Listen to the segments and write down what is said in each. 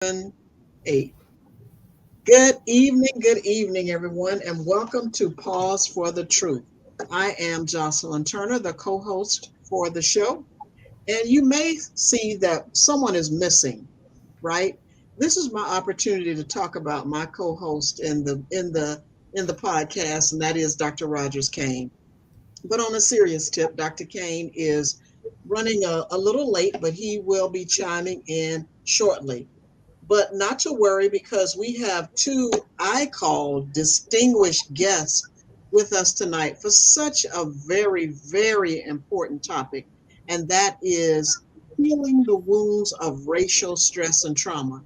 8. Good evening, everyone, and welcome to Pause for the Truth. I am Jocelyn Turner, the co host for the show, and you may see that someone is missing, right? This is my opportunity to talk about my co host in the podcast, and that is Dr. Rogers Kane. But on a serious tip, Dr. Kane is running a little late, but he will be chiming in shortly. But not to worry because we have two I call distinguished guests with us tonight for such a very, very important topic, and that is healing the wounds of racial stress and trauma.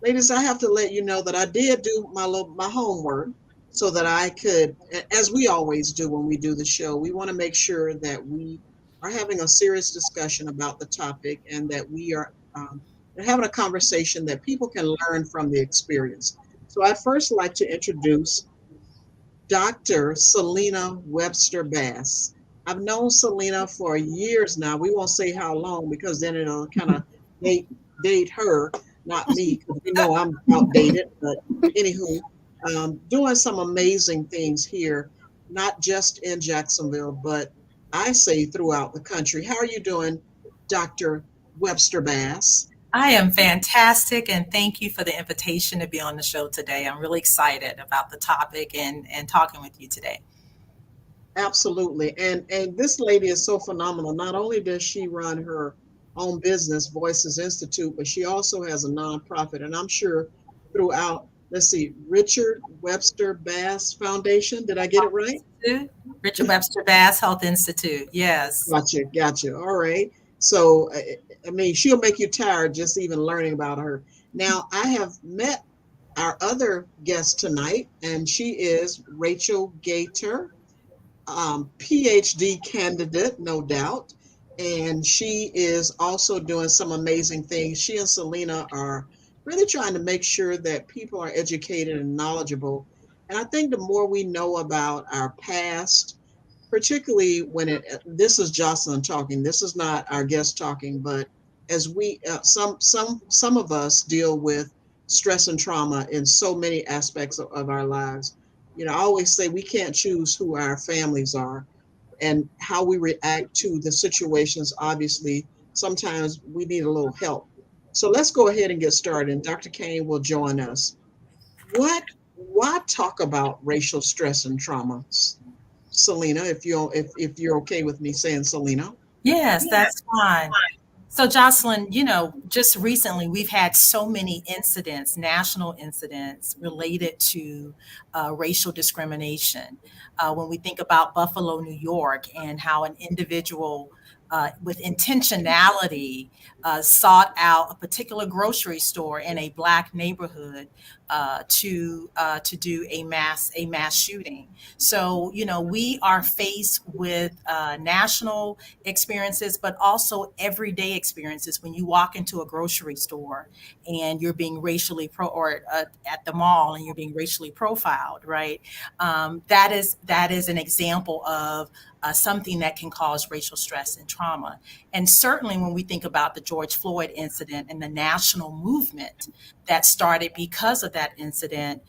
Ladies, I have to let you know that I did do my homework so that I could, as we always do when we do the show, we want to make sure that we are having a serious discussion about the topic and that we are having a conversation that people can learn from the experience. So I'd first like to introduce Dr. Selena Webster Bass. I've known Selena for years now. We won't say how long because then it'll kind of date date her, not me, because we know I'm outdated. But anywho, doing some amazing things here, not just in Jacksonville, but I say throughout the country. How are you doing, Dr. Webster Bass? I am fantastic, and thank you for the invitation to be on the show today. I'm really excited about the topic and talking with you today. Absolutely. And this lady is so phenomenal. Not only does she run her own business, Voices Institute, but she also has a nonprofit. And I'm sure throughout, let's see, Richard Webster Bass Foundation. Did I get it right? Institute, Richard Webster Bass Health Institute. Yes. Gotcha. All right. So, I mean, she'll make you tired just even learning about her. Now, I have met our other guest tonight, and she is Rachel Gator, PhD candidate, no doubt. And she is also doing some amazing things. She and Selena are really trying to make sure that people are educated and knowledgeable. And I think the more we know about our past, particularly when this is Jocelyn talking, this is not our guest talking, but as we, some of us deal with stress and trauma in so many aspects of our lives. You know, I always say we can't choose who our families are and how we react to the situations. Obviously, sometimes we need a little help. So let's go ahead and get started. And Dr. Kane will join us. What? Why talk about racial stress and trauma, Selena? If you're okay with me saying Selena. Yes, that's fine. So, Jocelyn, just recently we've had so many incidents, national incidents related to racial discrimination. When we think about Buffalo, New York, and how an individual with intentionality sought out a particular grocery store in a black neighborhood to do a mass shooting. So we are faced with national experiences, but also everyday experiences when you walk into a grocery store and you're being or at the mall and you're being racially profiled, right? That is an example of something that can cause racial stress and trauma. And certainly when we think about the George Floyd incident and the national movement that started because of that incident,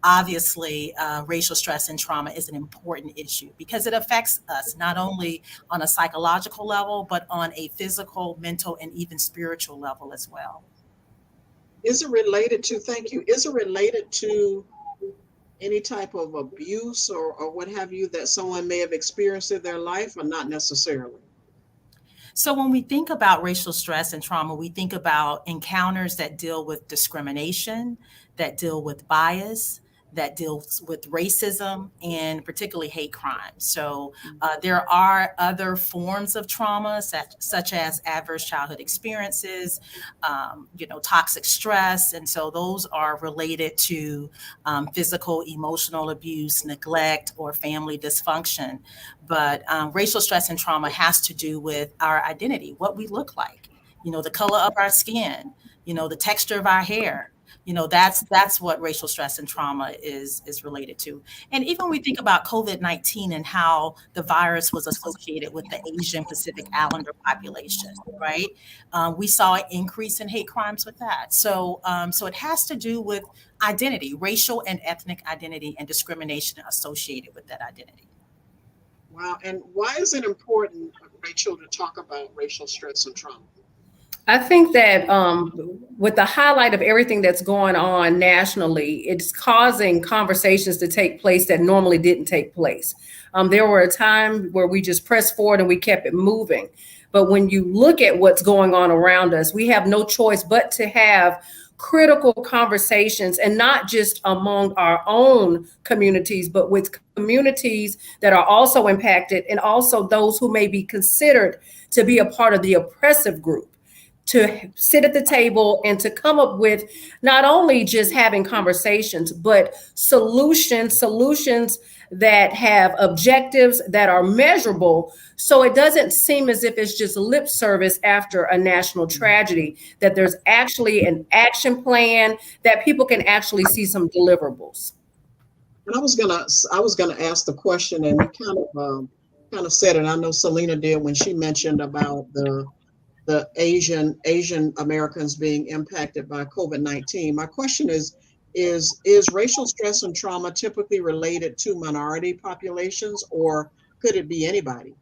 obviously racial stress and trauma is an important issue because it affects us not only on a psychological level, but on a physical, mental, and even spiritual level as well. Is it related to? Thank you. Is it related to any type of abuse or what have you that someone may have experienced in their life, or not necessarily? So when we think about racial stress and trauma, we think about encounters that deal with discrimination, that deal with bias, that deals with racism and particularly hate crimes. So there are other forms of trauma, such as adverse childhood experiences, toxic stress, and so those are related to physical, emotional abuse, neglect, or family dysfunction. But racial stress and trauma has to do with our identity, what we look like, the color of our skin, the texture of our hair. That's what racial stress and trauma is related to. And even when we think about COVID-19 and how the virus was associated with the Asian Pacific Islander population, right? We saw an increase in hate crimes with that. So it has to do with identity, racial and ethnic identity, and discrimination associated with that identity. Wow. And why is it important, Rachel, to talk about racial stress and trauma? I think that with the highlight of everything that's going on nationally, it's causing conversations to take place that normally didn't take place. There were a time where we just pressed forward and we kept it moving. But when you look at what's going on around us, we have no choice but to have critical conversations, and not just among our own communities, but with communities that are also impacted, and also those who may be considered to be a part of the oppressive group, to sit at the table and to come up with not only just having conversations, but solutions that have objectives that are measurable. So it doesn't seem as if it's just lip service after a national tragedy, that there's actually an action plan that people can actually see some deliverables. And I was gonna ask the question, and you kind of said it. I know Selena did when she mentioned about the Asian Americans being impacted by COVID-19. My question is racial stress and trauma typically related to minority populations, or could it be anybody?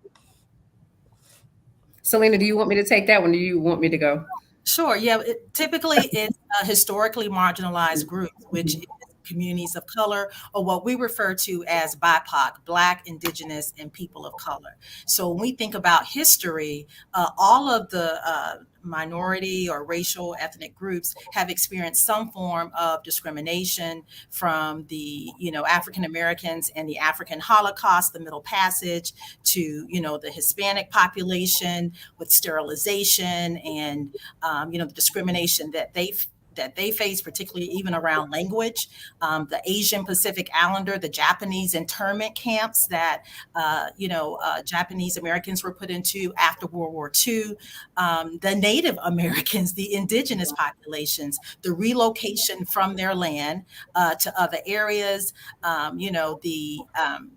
Selena, do you want me to take that one? Or do you want me to go? Sure. Yeah. Typically, it's a historically marginalized group, which is communities of color, or what we refer to as BIPOC, Black, Indigenous, and people of color. So when we think about history, all of the minority or racial ethnic groups have experienced some form of discrimination, from the African Americans and the African Holocaust, the Middle Passage, to the Hispanic population with sterilization and the discrimination that they face, particularly even around language. The Asian Pacific Islander, the Japanese internment camps that Japanese Americans were put into after World War II, the Native Americans, the indigenous populations, the relocation from their land to other areas, the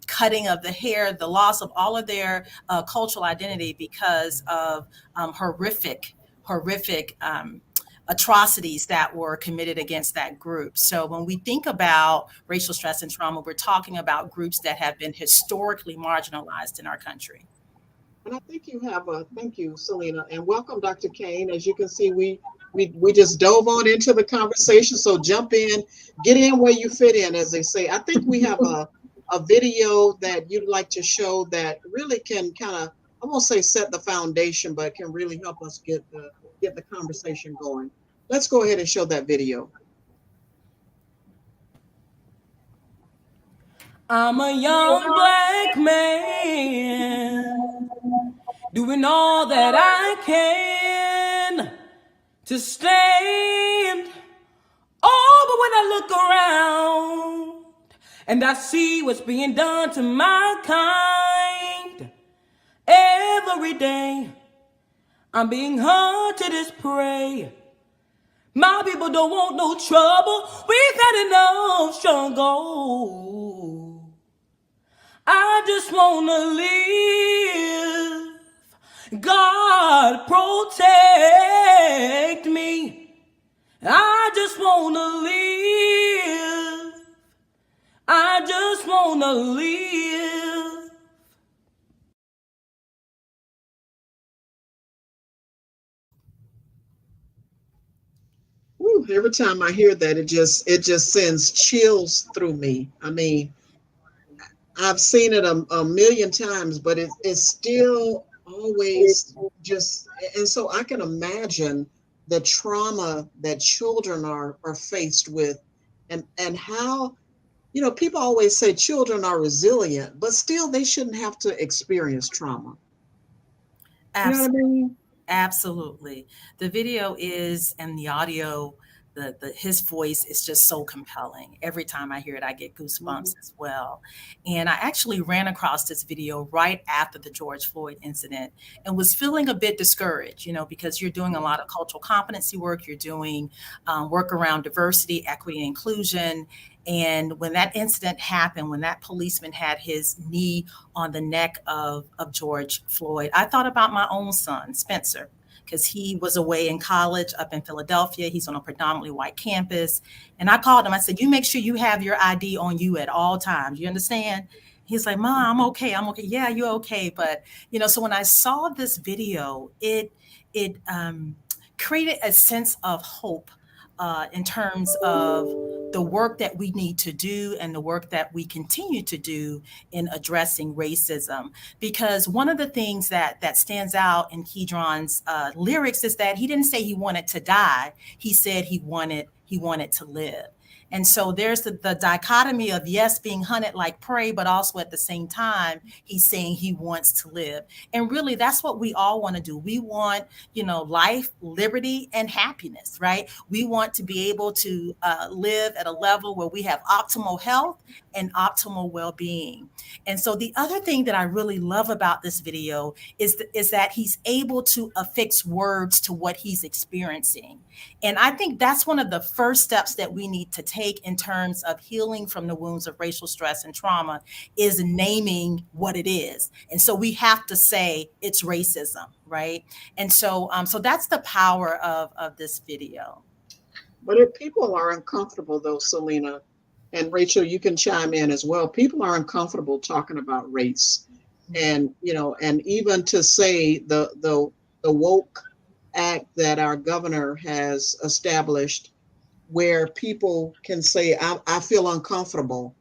cutting of the hair, the loss of all of their cultural identity because of horrific atrocities that were committed against that group. So when we think about racial stress and trauma, we're talking about groups that have been historically marginalized in our country. And I think thank you, Selena, and welcome, Dr. Kane. As you can see, we just dove on into the conversation. So jump in, get in where you fit in, as they say. I think we have a video that you'd like to show that really can kind of, I won't say set the foundation, but can really help us get the conversation going. Let's go ahead and show that video. I'm a young Black man doing all that I can to stand. Oh, but when I look around and I see what's being done to my kind, every day I'm being hunted as prey. My people don't want no trouble. We've had enough struggle. I just wanna live. God protect me. I just wanna live. I just wanna live. Whew, every time I hear that, it just sends chills through me. I mean, I've seen it a million times, but it's still always just, and so I can imagine the trauma that children are faced with, and how, people always say children are resilient, but still they shouldn't have to experience trauma. You know what I mean? Absolutely. The video and the audio his voice is just so compelling. Every time I hear it, I get goosebumps Mhm. as well. And I actually ran across this video right after the George Floyd incident and was feeling a bit discouraged, because you're doing a lot of cultural competency work, you're doing work around diversity, equity, and inclusion. And when that incident happened, when that policeman had his knee on the neck of George Floyd, I thought about my own son, Spencer, because he was away in college up in Philadelphia. He's on a predominantly white campus. And I called him. I said, you make sure you have your ID on you at all times. You understand? He's like, Mom, I'm okay. I'm okay. Yeah, you're okay. But, so when I saw this video, it created a sense of hope in terms of the work that we need to do and the work that we continue to do in addressing racism. Because one of the things that stands out in Kedron's lyrics is that he didn't say he wanted to die. He said he wanted to live. And so there's the dichotomy of, yes, being hunted like prey, but also at the same time, he's saying he wants to live. And really, that's what we all want to do. We want, life, liberty, and happiness, right? We want to be able to live at a level where we have optimal health and optimal well-being. And so the other thing that I really love about this video is that he's able to affix words to what he's experiencing. And I think that's one of the first steps that we need to take in terms of healing from the wounds of racial stress and trauma, is naming what it is. And so we have to say it's racism, right? And so so that's the power of this video. But if people are uncomfortable, though, Selena, and Rachel, you can chime in as well. People are uncomfortable talking about race, and and even to say the woke act that our governor has established, where people can say, I feel uncomfortable.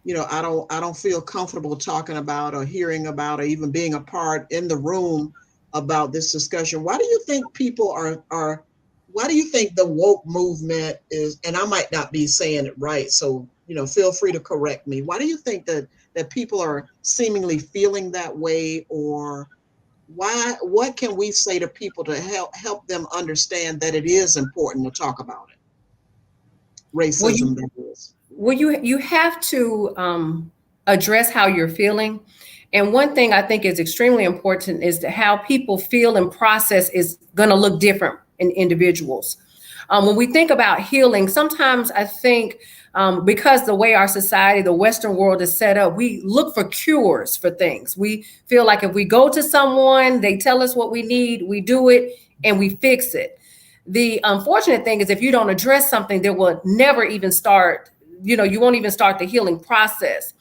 I don't feel comfortable talking about or hearing about or even being a part in the room about this discussion. Why do you think people are why do you think the woke movement is, and I might not be saying it right, so feel free to correct me. Why do you think that people are seemingly feeling that way, or what can we say to people to help them understand that it is important to talk about it? Racism, that is. Well, you have to address how you're feeling. And one thing I think is extremely important is that how people feel and process is going to look different in individuals. When we think about healing, sometimes I think because the way our society, the Western world is set up, we look for cures for things. We feel like if we go to someone, they tell us what we need, we do it, and we fix it. The unfortunate thing is if you don't address something, that will never even start, you won't even start the healing process.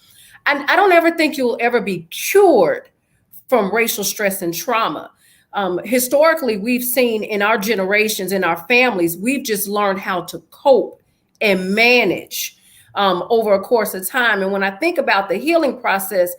And I don't ever think you'll ever be cured from racial stress and trauma. Historically, we've seen in our generations, in our families, we've just learned how to cope and manage over a course of time. And when I think about the healing process,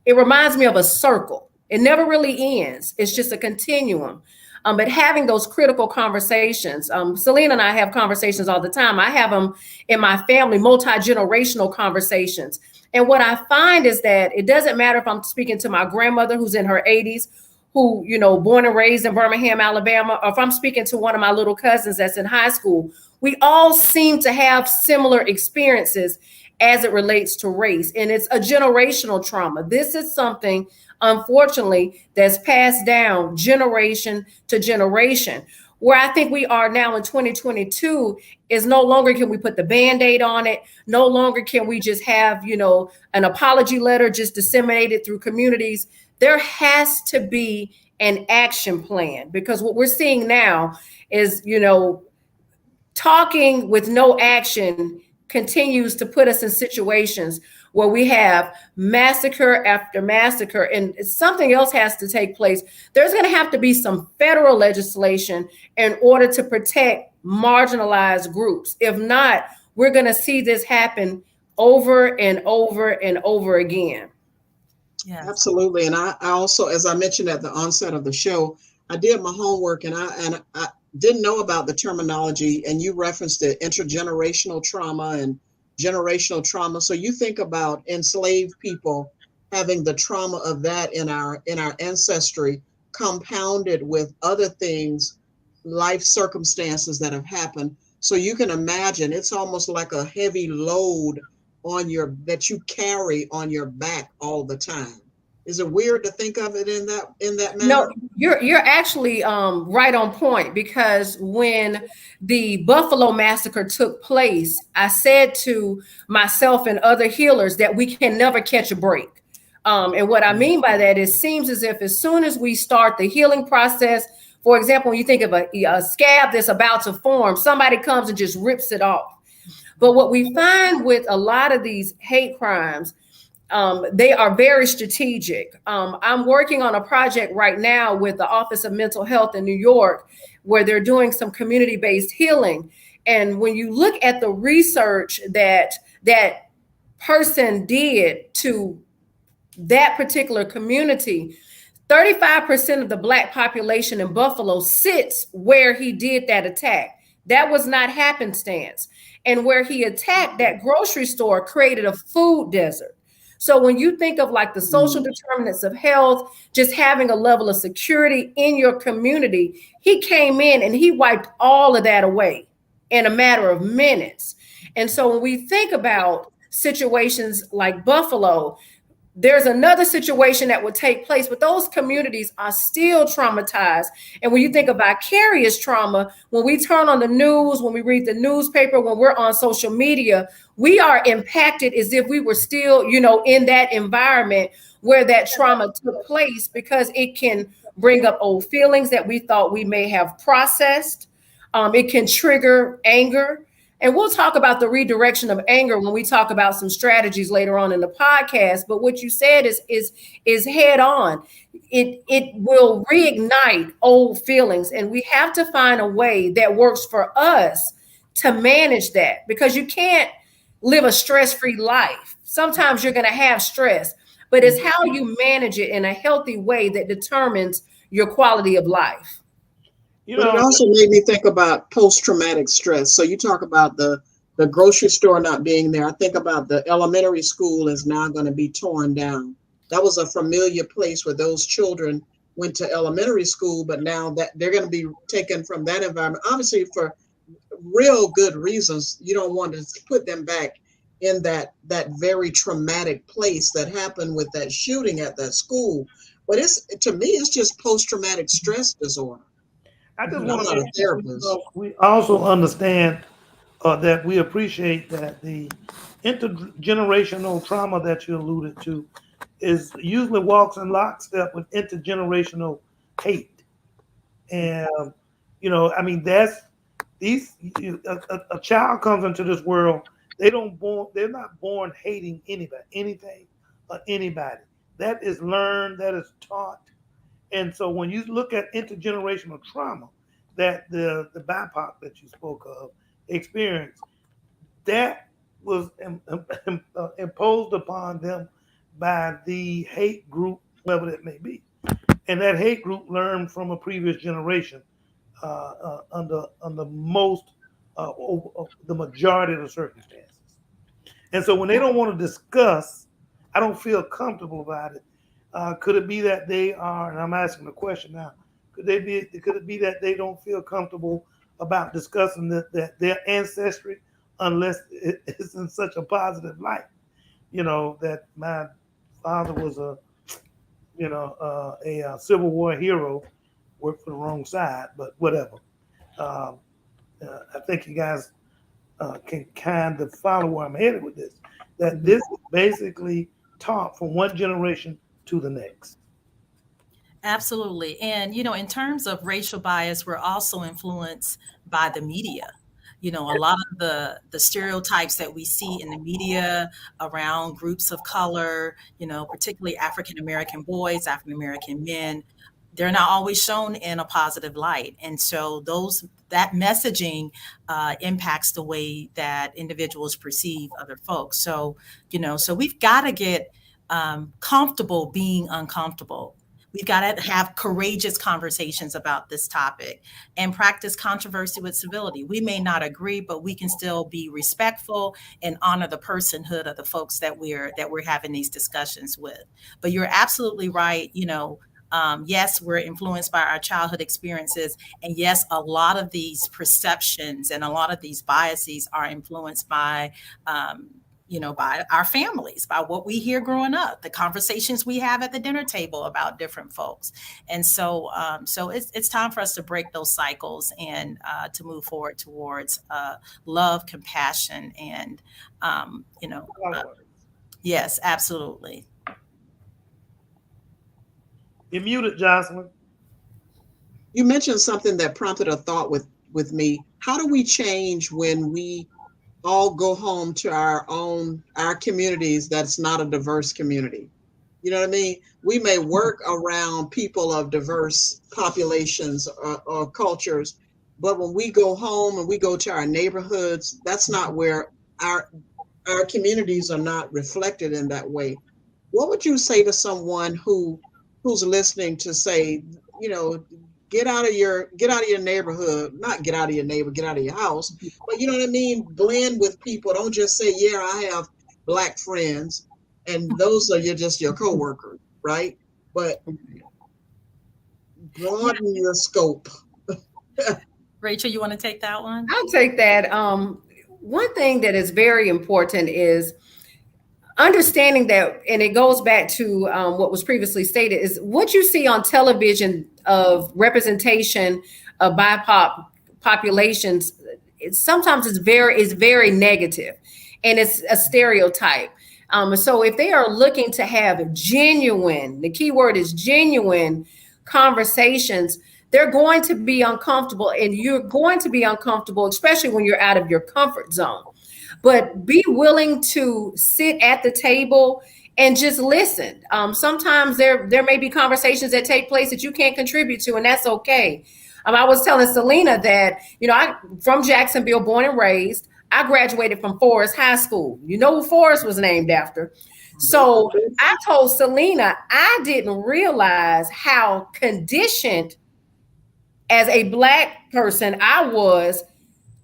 it reminds me of a circle. It never really ends. It's just a continuum. But having those critical conversations, Selena and I have conversations all the time. I have them in my family, multi-generational conversations. And what I find is that it doesn't matter if I'm speaking to my grandmother who's in her 80s, who, born and raised in Birmingham, Alabama, or if I'm speaking to one of my little cousins that's in high school, we all seem to have similar experiences as it relates to race. And it's a generational trauma. This is something, unfortunately, that's passed down generation to generation. Where I think we are now in 2022 is no longer can we put the Band-Aid on it. No longer can we just have, an apology letter just disseminated through communities. There has to be an action plan, because what we're seeing now is, talking with no action continues to put us in situations where we have massacre after massacre, and something else has to take place. There's going to have to be some federal legislation in order to protect marginalized groups. If not, we're going to see this happen over and over and over again. Yeah, Absolutely. And I also, as I mentioned at the onset of the show, I did my homework, and I didn't know about the terminology, and you referenced the intergenerational trauma and generational trauma. So you think about enslaved people having the trauma of that in our ancestry, compounded with other things, life circumstances that have happened. So you can imagine it's almost like a heavy load that you carry on your back all the time. Is it weird to think of it in that No, manner? you're actually right on point, because when the Buffalo massacre took place, I said to myself and other healers that we can never catch a break. And what I mean by that is, seems as if as soon as we start the healing process, for example, when you think of a scab that's about to form, somebody comes and just rips it off. But what we find with a lot of these hate crimes, they are very strategic. I'm working on a project right now with the Office of Mental Health in New York, where they're doing some community-based healing. And when you look at the research that that person did to that particular community, 35% of the Black population in Buffalo sits where he did that attack. That was not happenstance. And where he attacked, that grocery store created a food desert. So when you think of like the social determinants of health, just having a level of security in your community, he came in and he wiped all of that away in a matter of minutes. And so when we think about situations like Buffalo, there's another situation that would take place, but those communities are still traumatized. And when you think of vicarious trauma, when we turn on the news, when we read the newspaper, when we're on social media, we are impacted as if we were still, in that environment where that trauma took place, because it can bring up old feelings that we thought we may have processed. It can trigger anger. And we'll talk about the redirection of anger when we talk about some strategies later on in the podcast. But what you said is head on. It will reignite old feelings, and we have to find a way that works for us to manage that, because you can't live a stress-free life. Sometimes you're going to have stress, but it's how you manage it in a healthy way that determines your quality of life. But it also made me think about post-traumatic stress. So you talk about the grocery store not being there. I think about the elementary school is now going to be torn down. That was a familiar place where those children went to elementary school, but now that they're going to be taken from that environment, obviously for real good reasons. You don't want to put them back in that very traumatic place that happened with that shooting at that school. But to me, it's just post-traumatic stress disorder. I just I'm want not to a therapist. we also understand that we appreciate that the intergenerational trauma that you alluded to is usually walks in lockstep with intergenerational hate. And, that's a child comes into this world, they're not born hating anything or anybody. That is learned, that is taught. And so when you look at intergenerational trauma that the BIPOC that you spoke of experienced, that was imposed upon them by the hate group, whoever it may be. And that hate group learned from a previous generation under most, the majority of the circumstances. And so when they don't want to discuss, I don't feel comfortable about it. Could it be that they are, and I'm asking the question now, could it be that they don't feel comfortable about discussing their ancestry unless it's in such a positive light? That my father was a Civil War hero, worked for the wrong side, but whatever. I think you guys can kind of follow where I'm headed with this, that this is basically taught from one generation to the next. Absolutely. And, in terms of racial bias, we're also influenced by the media. A lot of the stereotypes that we see in the media around groups of color, particularly African-American boys, African-American men, they're not always shown in a positive light. And so that messaging impacts the way that individuals perceive other folks. So we've got to get comfortable being uncomfortable. We've got to have courageous conversations about this topic and practice controversy with civility. We may not agree, but we can still be respectful and honor the personhood of the folks that we're having these discussions with. But you're absolutely right. Yes, we're influenced by our childhood experiences. And yes, a lot of these perceptions and a lot of these biases are influenced by, by our families, by what we hear growing up, the conversations we have at the dinner table about different folks. And so it's time for us to break those cycles and to move forward towards love, compassion, and, yes, absolutely. You're muted, Jocelyn. You mentioned something that prompted a thought with me. How do we change when we all go home to our communities that's not a diverse community? You know what I mean? We may work around people of diverse populations or cultures, but when we go home and we go to our neighborhoods, that's not where our communities are not reflected in that way. What would you say to someone who's listening to say, get out of your neighborhood, not get out of your neighbor, get out of your house, but you know what I mean? Blend with people. Don't just say, yeah, I have Black friends and those are just your coworkers, right? But broaden your scope. Rachel, you want to take that one? I'll take that. One thing that is very important is understanding that, and it goes back to what was previously stated, is what you see on television of representation of BIPOC populations. Sometimes is very negative, and it's a stereotype. So if they are looking to have genuine, the key word is genuine conversations, they're going to be uncomfortable, and you're going to be uncomfortable, especially when you're out of your comfort zone. But be willing to sit at the table and just listen. Sometimes there may be conversations that take place that you can't contribute to, and that's okay. I was telling Selena that, I'm from Jacksonville, born and raised. I graduated from Forest High School. You know who Forest was named after. So I told Selena I didn't realize how conditioned as a Black person I was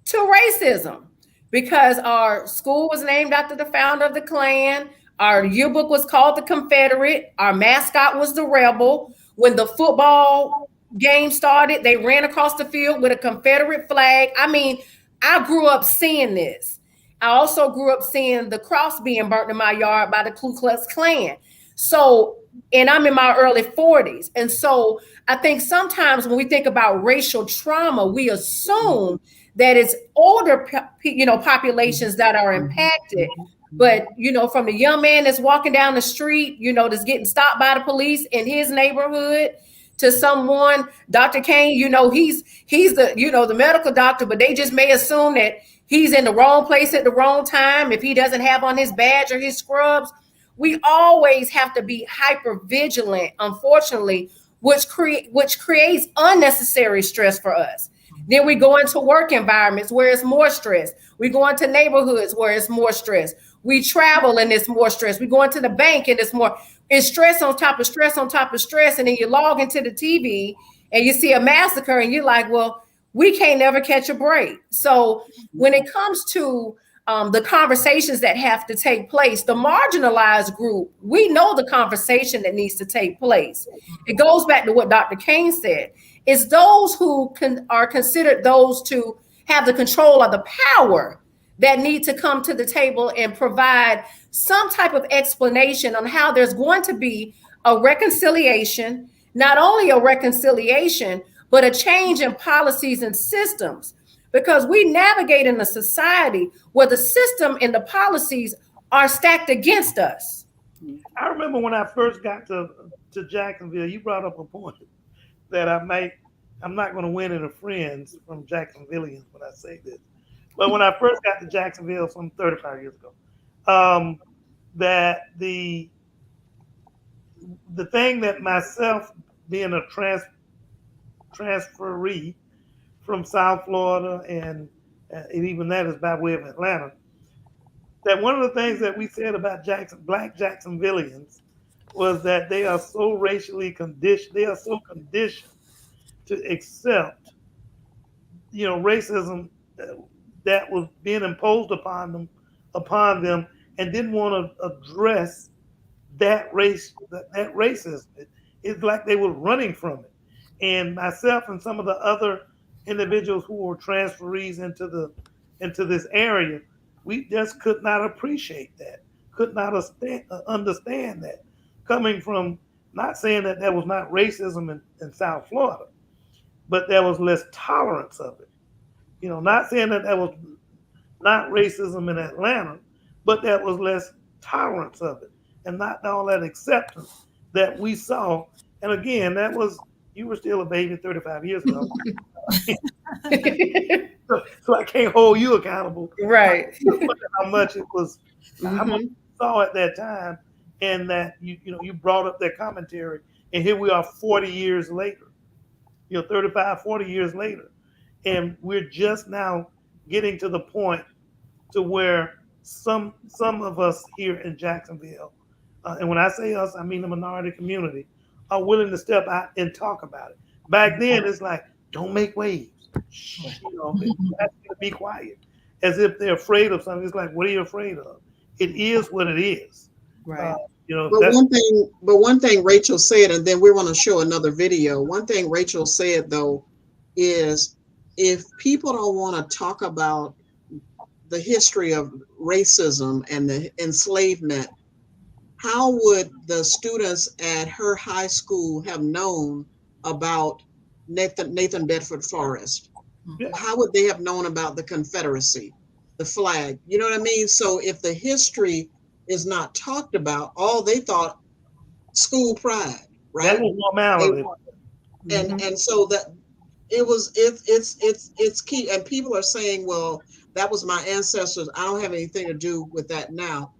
to racism, because our school was named after the founder of the Klan. Our yearbook was called the Confederate. Our mascot was the Rebel. When the football game started, they ran across the field with a Confederate flag. I mean, I grew up seeing this. I also grew up seeing the cross being burnt in my yard by the Ku Klux Klan. So, and I'm in my early 40s. And so I think sometimes when we think about racial trauma, we assume that it's older, populations that are impacted. But, from the young man that's walking down the street, that's getting stopped by the police in his neighborhood, to someone, Dr. Kane, he's the, the medical doctor, but they just may assume that he's in the wrong place at the wrong time if he doesn't have on his badge or his scrubs. We always have to be hyper vigilant, unfortunately, which creates unnecessary stress for us. Then we go into work environments where it's more stress. We go into neighborhoods where it's more stress. We travel and it's more stress. We go into the bank and it's stress on top of stress on top of stress. And then you log into the TV and you see a massacre and you're like, well, we can't never catch a break. So when it comes to the conversations that have to take place, the marginalized group, we know the conversation that needs to take place. It goes back to what Dr. Kane said. It's those who are considered those to have the control of the power that need to come to the table and provide some type of explanation on how there's going to be a reconciliation, not only a reconciliation, but a change in policies and systems. Because we navigate in a society where the system and the policies are stacked against us. I remember when I first got to Jacksonville, you brought up a point that I'm not going to win any friends from Jacksonvillians when I say this. But when I first got to Jacksonville some 35 years ago, that the thing that myself being a transferee from South Florida and even that is by way of Atlanta, that one of the things that we said about Black Jacksonvillians was that they are so racially conditioned, they are so conditioned to accept, racism that was being imposed upon them, and didn't want to address that racism. it's like they were running from it. And myself and some of the other individuals who were transferees into this area, we just could not appreciate that, could not understand that, coming from, not saying that there was not racism in South Florida, but there was less tolerance of it. Not saying that there was not racism in Atlanta, but there was less tolerance of it and not all that acceptance that we saw. And again, you were still a baby 35 years ago. So I can't hold you accountable. Right. How much it was, how much you saw at that time, and that you brought up that commentary, and here we are 40 years later, 35, 40 years later, and we're just now getting to the point to where some of us here in Jacksonville, and when I say us, I mean the minority community, are willing to step out and talk about it. Back then, it's like, don't make waves. Be quiet, as if they're afraid of something. It's like, what are you afraid of? It is what it is. Right. But one thing Rachel said, and then we're going to show another video. One thing Rachel said though is, if people don't want to talk about the history of racism and the enslavement, how would the students at her high school have known about Nathan Bedford Forrest? Yeah. How would they have known about the Confederacy, the flag? You know what I mean? So if the history is not talked about, all they thought, school pride, right? That was normality. And so that it's key. And people are saying, well, that was my ancestors. I don't have anything to do with that now.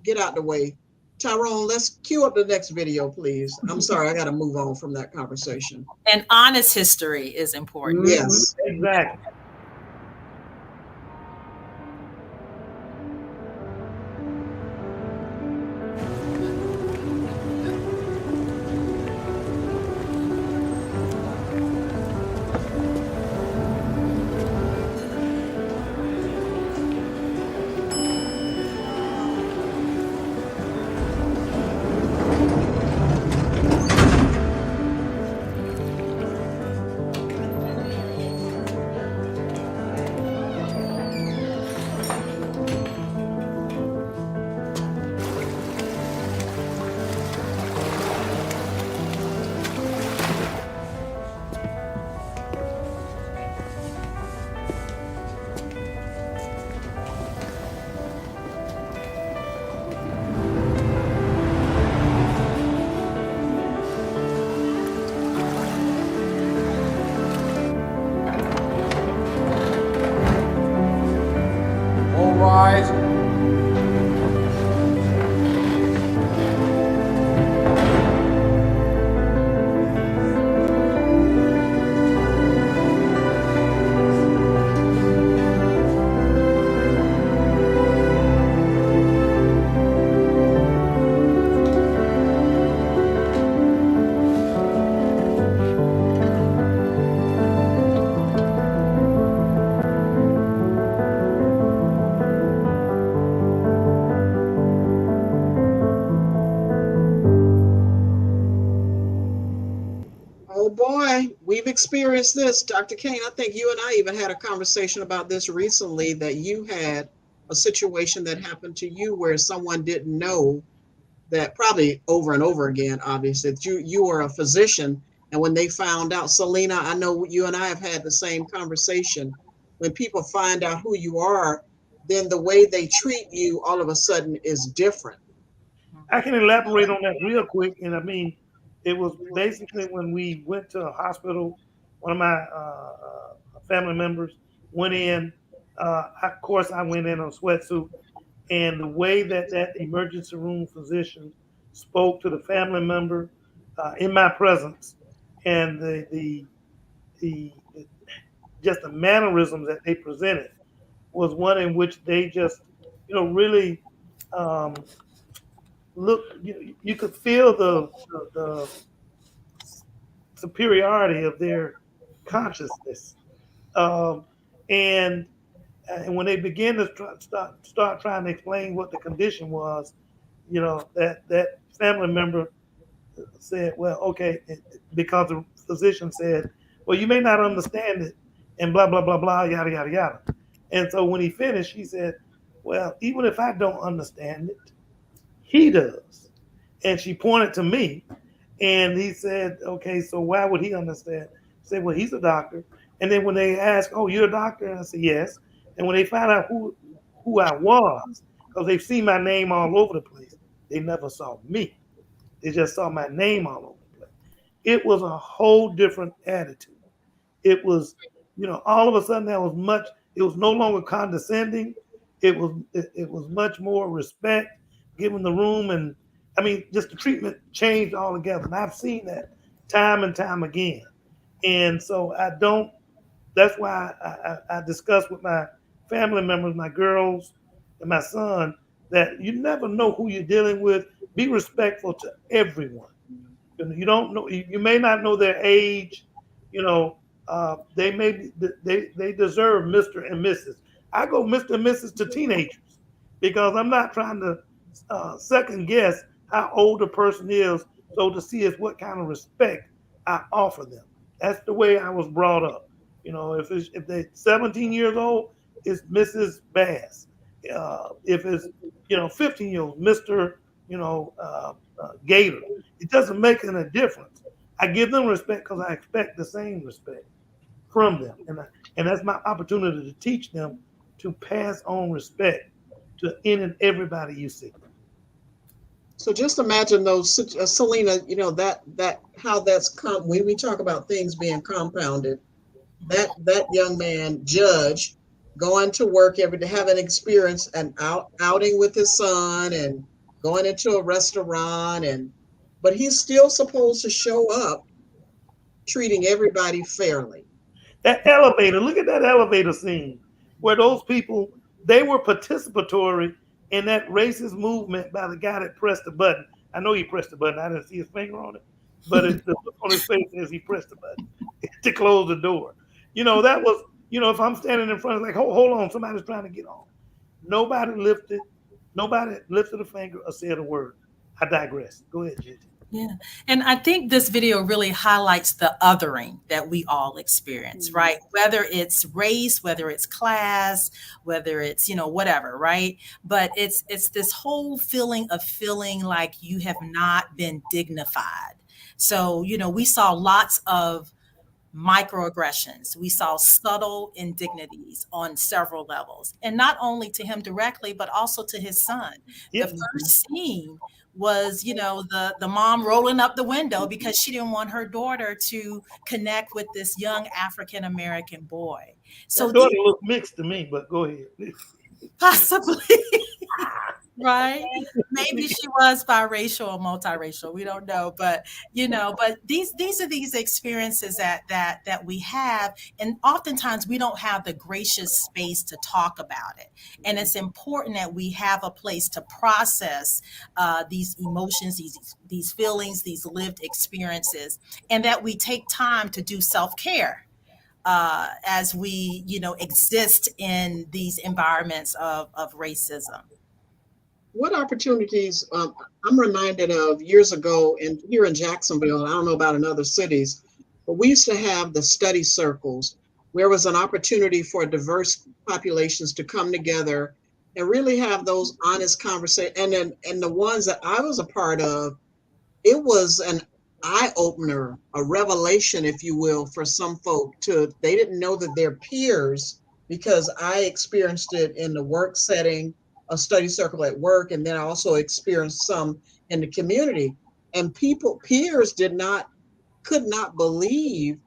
Get out the way. Tyrone, let's cue up the next video, please. I'm sorry, I got to move on from that conversation. And honest history is important. Yes. Exactly. All rise. Oh boy, we've experienced this. Dr. Kane, I think you and I even had a conversation about this recently, that you had a situation that happened to you where someone didn't know, that probably over and over again, obviously, that you were a physician. And when they found out, Selena, I know you and I have had the same conversation. When people find out who you are, then the way they treat you all of a sudden is different. I can elaborate on that real quick. And I mean, it was basically when we went to a hospital, one of my family members went in. Of course, I went in on a sweatsuit. And the way that emergency room physician spoke to the family member in my presence, and the just the mannerisms that they presented, was one in which they just, really look. You could feel the superiority of their consciousness, and when they began to start trying to explain what the condition was, that family member said, well, okay, because the physician said, well, you may not understand it, and blah, blah, blah, blah, yada, yada, yada. And so when he finished, he said, well, even if I don't understand it, he does. And she pointed to me, and he said, okay, so why would he understand? I said, well, he's a doctor. And then when they asked, oh, you're a doctor? And I said, yes. And when they found out who I was, because they've seen my name all over the place, they never saw me. They just saw my name all over the place. It was a whole different attitude. It was, all of a sudden it was no longer condescending. It was much more respect given the room. And I mean, just the treatment changed altogether. And I've seen that time and time again. And so that's why I discuss with my family members, my girls and my son, that you never know who you're dealing with. Be respectful to everyone. You don't know, you may not know their age, they deserve Mr. and Mrs. I go Mr. and Mrs. to teenagers because I'm not trying to second guess how old a person is. So to see is what kind of respect I offer them. That's the way I was brought up. If they're 17 years old, it's Mrs. Bass. If it's 15-year-old, Mr. Gator. It doesn't make any difference. I give them respect because I expect the same respect from them, and that's my opportunity to teach them to pass on respect to any and everybody you see. So just imagine those, Selena, that how that's when we talk about things being compounded, that young man, Judge, going to work every day, having experience and outing with his son and going into a restaurant, but he's still supposed to show up treating everybody fairly. That elevator, look at that elevator scene where those people, they were participatory in that racist movement by the guy that pressed the button. I know he pressed the button. I didn't see his finger on it, but the look on his face as he pressed the button to close the door. That was, if I'm standing in front, it's like, hold on, somebody's trying to get on. Nobody lifted a finger or said a word. I digress. Go ahead, Gigi. Yeah. And I think this video really highlights the othering that we all experience, right? Whether it's race, whether it's class, whether it's, whatever, right? But it's this whole feeling of feeling like you have not been dignified. So, we saw lots of microaggressions. We saw subtle indignities on several levels, and not only to him directly, but also to his son. Yep. The first scene was, the mom rolling up the window because she didn't want her daughter to connect with this young African-American boy. So that daughter looked mixed to me, but go ahead. Possibly. Right? Maybe she was biracial or multiracial. We don't know, but these are these experiences that we have, and oftentimes we don't have the gracious space to talk about it. And it's important that we have a place to process these emotions, these feelings, these lived experiences, and that we take time to do self-care. As we, exist in these environments of racism. What opportunities, I'm reminded of years ago here in Jacksonville, I don't know about in other cities, but we used to have the study circles where was an opportunity for diverse populations to come together and really have those honest conversations. And the ones that I was a part of, it was an eye opener, a revelation, if you will, for some folk they didn't know that their peers, because I experienced it in the work setting, a study circle at work, and then I also experienced some in the community. And peers could not believe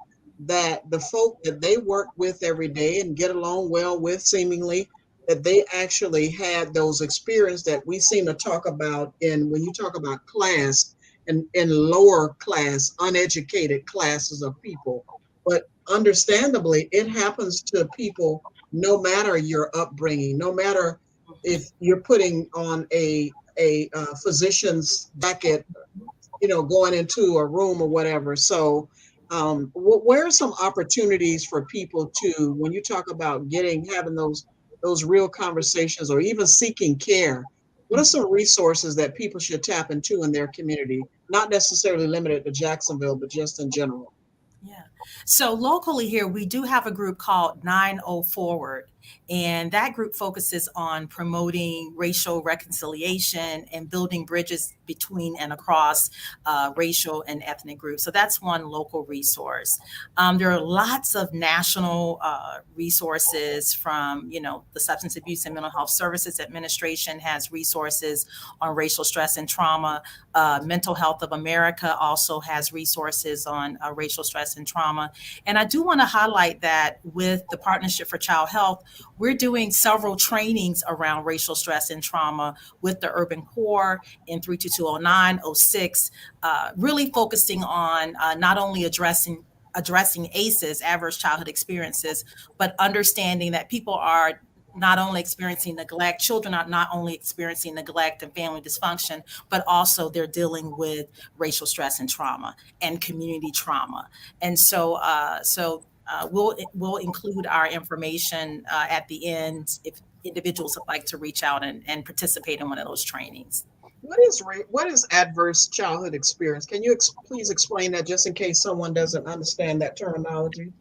that the folk that they work with every day and get along well with, seemingly, that they actually had those experiences that we seem to talk about when you talk about class and in lower class, uneducated classes of people. But understandably, it happens to people no matter your upbringing, no matter if you're putting on a physician's jacket, going into a room or whatever. So where are some opportunities for people to, when you talk about having those real conversations or even seeking care, What are some resources that people should tap into in their community? Not necessarily limited to Jacksonville, but just in general. Yeah. So locally here, we do have a group called 90 Forward, and that group focuses on promoting racial reconciliation and building bridges between and across racial and ethnic groups. So that's one local resource. There are lots of national resources from, the Substance Abuse and Mental Health Services Administration has resources on racial stress and trauma. Mental Health of America also has resources on racial stress and trauma. And I do want to highlight that with the Partnership for Child Health, we're doing several trainings around racial stress and trauma with the Urban Core in 32209, 06, really focusing on not only addressing ACEs, adverse childhood experiences, but understanding that people are not only experiencing neglect, children are not only experiencing neglect and family dysfunction, but also they're dealing with racial stress and trauma and community trauma. And so, we'll include our information at the end if individuals would like to reach out and participate in one of those trainings. What is adverse childhood experience? Can you please explain that, just in case someone doesn't understand that terminology?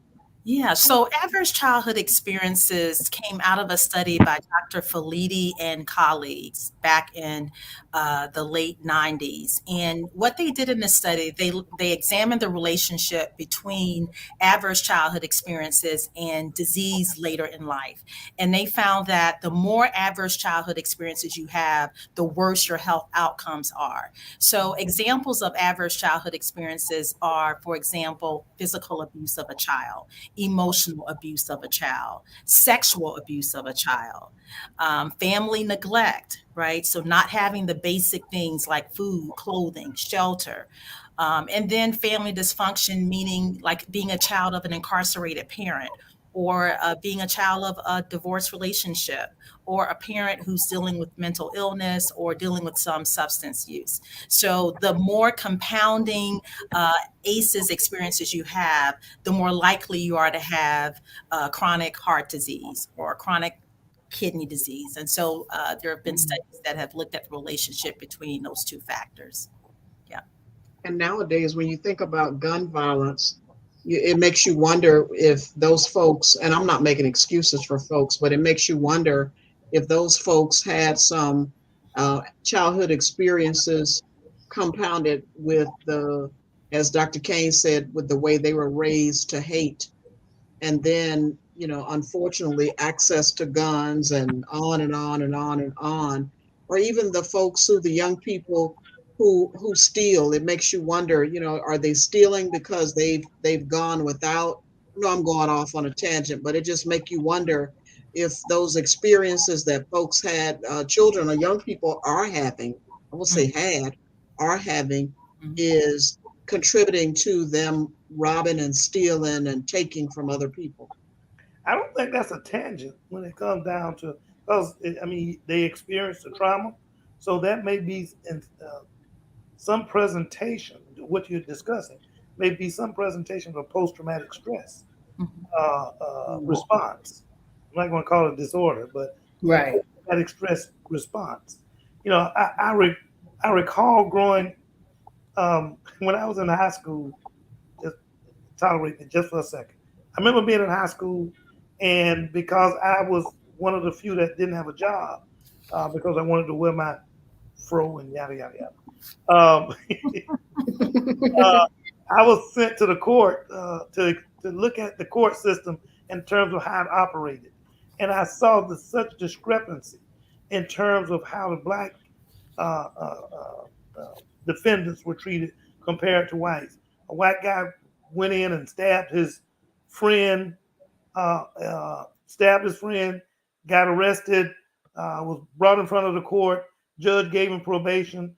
Yeah, so adverse childhood experiences came out of a study by Dr. Felitti and colleagues back in the late 90s. And what they did in this study, they examined the relationship between adverse childhood experiences and disease later in life. And they found that the more adverse childhood experiences you have, the worse your health outcomes are. So examples of adverse childhood experiences are, for example, physical abuse of a child, emotional abuse of a child, sexual abuse of a child, family neglect, right? So not having the basic things like food, clothing, shelter, and then family dysfunction, meaning like being a child of an incarcerated parent, or being a child of a divorced relationship, or a parent who's dealing with mental illness or dealing with some substance use. So the more compounding ACEs experiences you have, the more likely you are to have chronic heart disease or chronic kidney disease. And so there have been studies that have looked at the relationship between those two factors. Yeah. And nowadays, when you think about gun violence, it makes you wonder if those folks, and I'm not making excuses for folks, but it makes you wonder if those folks had some childhood experiences compounded with as Dr. Kane said, with the way they were raised to hate. And then, unfortunately, access to guns and on and on and on and on, or even the young people who steal. It makes you wonder, are they stealing because they've gone without? No, I'm going off on a tangent, but it just makes you wonder if those experiences that folks had, children or young people are having, I will say are having, is contributing to them robbing and stealing and taking from other people. I don't think that's a tangent when it comes down to, because they experience the trauma, so that may be in some presentation. What you're discussing may be some presentation of post-traumatic stress response. I'm not going to call it disorder, but right, post-traumatic stress response. I recall growing when I was in high school. Just tolerate me just for a second. I remember being in high school, and because I was one of the few that didn't have a job, because I wanted to wear my fro and yada yada yada. I was sent to the court to look at the court system in terms of how it operated, and I saw such discrepancy in terms of how the black defendants were treated compared to whites. A white guy went in and stabbed his friend, got arrested, was brought in front of the court. Judge gave him probation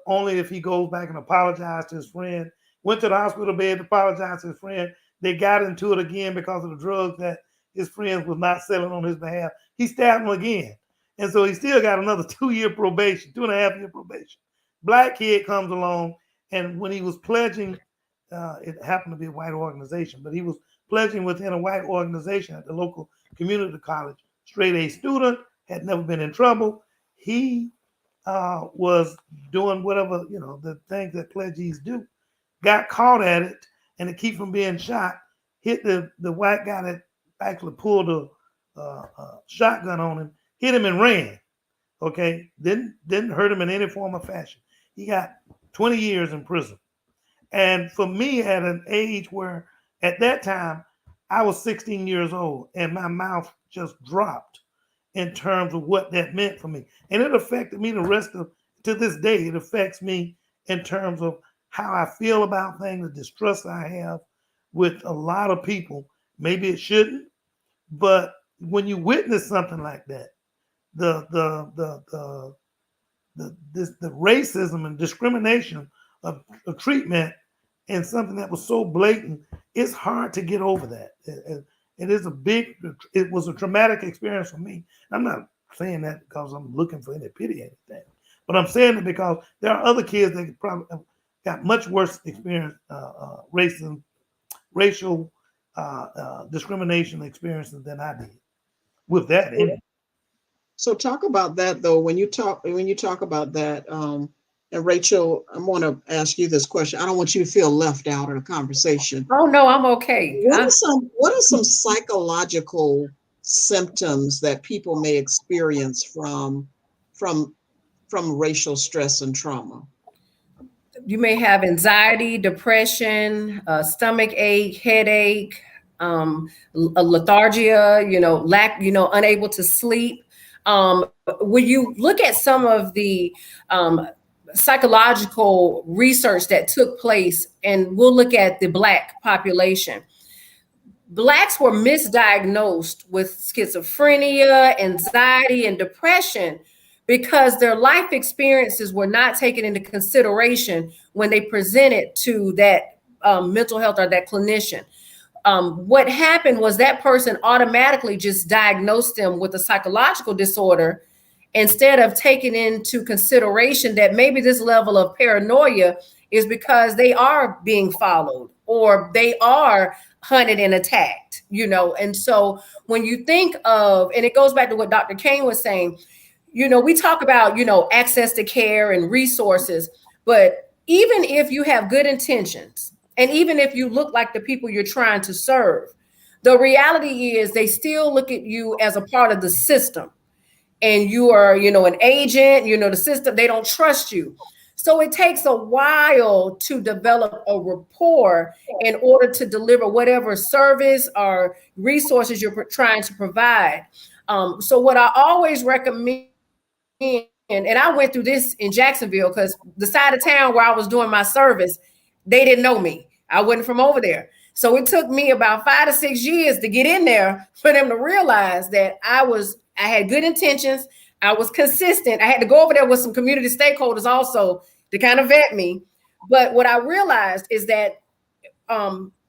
only if he goes back and apologized to his friend. Went to the hospital bed to apologize to his friend. They got into it again because of the drugs that his friends was not selling on his behalf. He stabbed him again. And so he still got another 2-year probation, 2.5-year probation. Black kid comes along, and when he was pledging, it happened to be a white organization, but he was pledging within a white organization at the local community college, straight A student, had never been in trouble. He was doing whatever, the things that pledgees do, got caught at it, and to keep from being shot, hit the white guy that actually pulled a shotgun on him, hit him and ran. Okay, didn't hurt him in any form or fashion. He got 20 years in prison. And for me, at an age where at that time I was 16 years old, and my mouth just dropped in terms of what that meant for me, and it affected me to this day. It affects me in terms of how I feel about things, the distrust I have with a lot of people. Maybe it shouldn't, but when you witness something like that, the racism and discrimination of treatment and something that was so blatant, it's hard to get over that. It was a traumatic experience for me. I'm not saying that because I'm looking for any pity or anything, but I'm saying it because there are other kids that probably have got much worse experience, racism, racial discrimination experiences than I did with that. So talk about that though. When you talk about that, and Rachel, I want to ask you this question. I don't want you to feel left out of the conversation. Oh no, I'm okay. What are some psychological symptoms that people may experience from racial stress and trauma? You may have anxiety, depression, stomach ache, headache, lethargia, unable to sleep. When you look at some of the psychological research that took place, and we'll look at the Black population, Blacks were misdiagnosed with schizophrenia, anxiety, and depression because their life experiences were not taken into consideration when they presented to that mental health or that clinician. What happened was that person automatically just diagnosed them with a psychological disorder instead of taking into consideration that maybe this level of paranoia is because they are being followed or they are hunted and attacked, And so when you think of, and it goes back to what Dr. Kane was saying, we talk about, access to care and resources, but even if you have good intentions, and even if you look like the people you're trying to serve, the reality is they still look at you as a part of the system. And you are, an agent, the system, they don't trust you. So it takes a while to develop a rapport in order to deliver whatever service or resources you're trying to provide. So what I always recommend, and I went through this in Jacksonville because the side of town where I was doing my service, they didn't know me. I wasn't from over there. So it took me about 5 to 6 years to get in there for them to realize that I had good intentions. I was consistent. I had to go over there with some community stakeholders also to kind of vet me. But what I realized is that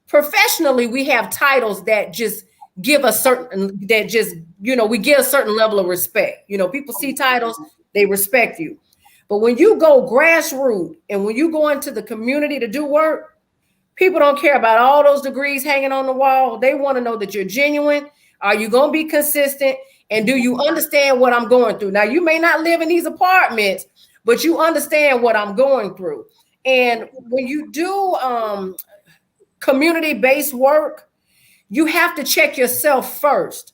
professionally, we have titles that just give a certain, we give a certain level of respect. People see titles, they respect you. But when you go grassroots and when you go into the community to do work, people don't care about all those degrees hanging on the wall. They want to know that you're genuine. Are you going to be consistent? And do you understand what I'm going through? Now, you may not live in these apartments, but you understand what I'm going through. And when you do community-based work, you have to check yourself first.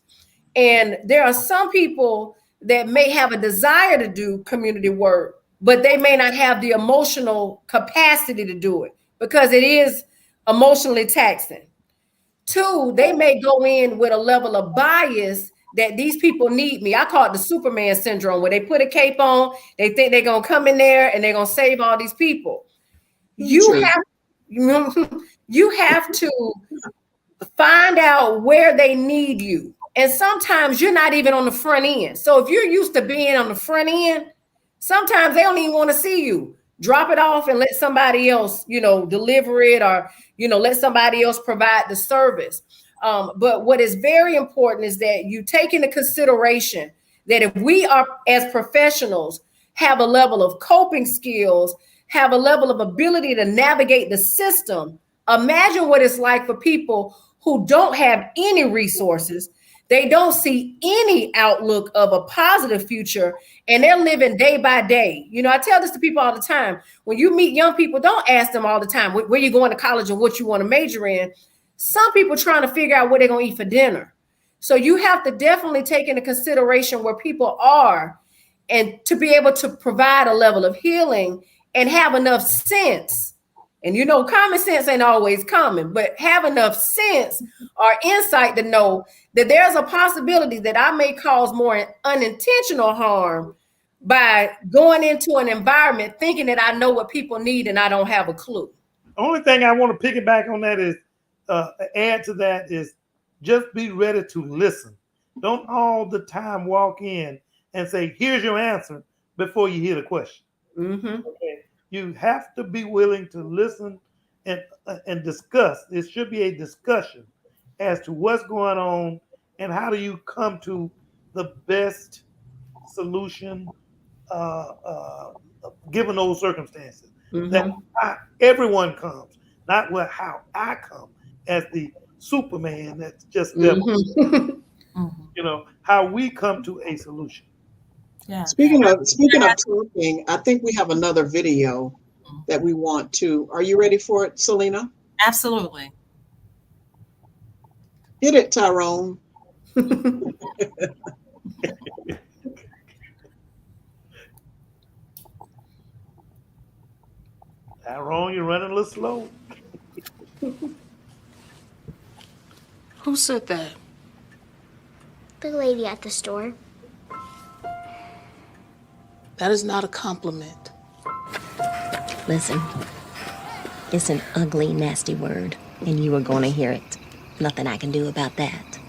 And there are some people that may have a desire to do community work, but they may not have the emotional capacity to do it because it is emotionally taxing. 2, they may go in with a level of bias that these people need me. I call it the Superman syndrome, where they put a cape on, they think they're going to come in there and they're going to save all these people. You have to find out where they need you. And sometimes you're not even on the front end. So if you're used to being on the front end, sometimes they don't even want to see you. Drop it off and let somebody else, deliver it, or, let somebody else provide the service. But what is very important is that you take into consideration that if we are, as professionals, have a level of coping skills, have a level of ability to navigate the system, imagine what it's like for people who don't have any resources They don't see any outlook of a positive future, and they're living day by day. You know, I tell this to people all the time. When you meet young people, don't ask them all the time where you're going to college and what you want to major in. Some people trying to figure out what they're going to eat for dinner. So you have to definitely take into consideration where people are, and to be able to provide a level of healing and have enough sense. And you know, common sense ain't always common, but have enough sense or insight to know that there's a possibility that I may cause more unintentional harm by going into an environment thinking that I know what people need and I don't have a clue. The only thing I want to piggyback on that is add to that is just be ready to listen. Don't all the time walk in and say, here's your answer before you hear the question. Mm-hmm. Okay. You have to be willing to listen and discuss. It should be a discussion as to what's going on and how do you come to the best solution given those circumstances. Mm-hmm. That everyone comes, not how I come as the Superman that's just Mm-hmm. you know, how we come to a solution. Yeah. Speaking of talking, I think we have another video that we want to. Are you ready for it, Selena? Absolutely. Hit it, Tyrone. Tyrone, you're running a little slow. Who said that? The lady at the store. That is not a compliment. Listen, it's an ugly, nasty word, and you are going to hear it. Nothing I can do about that.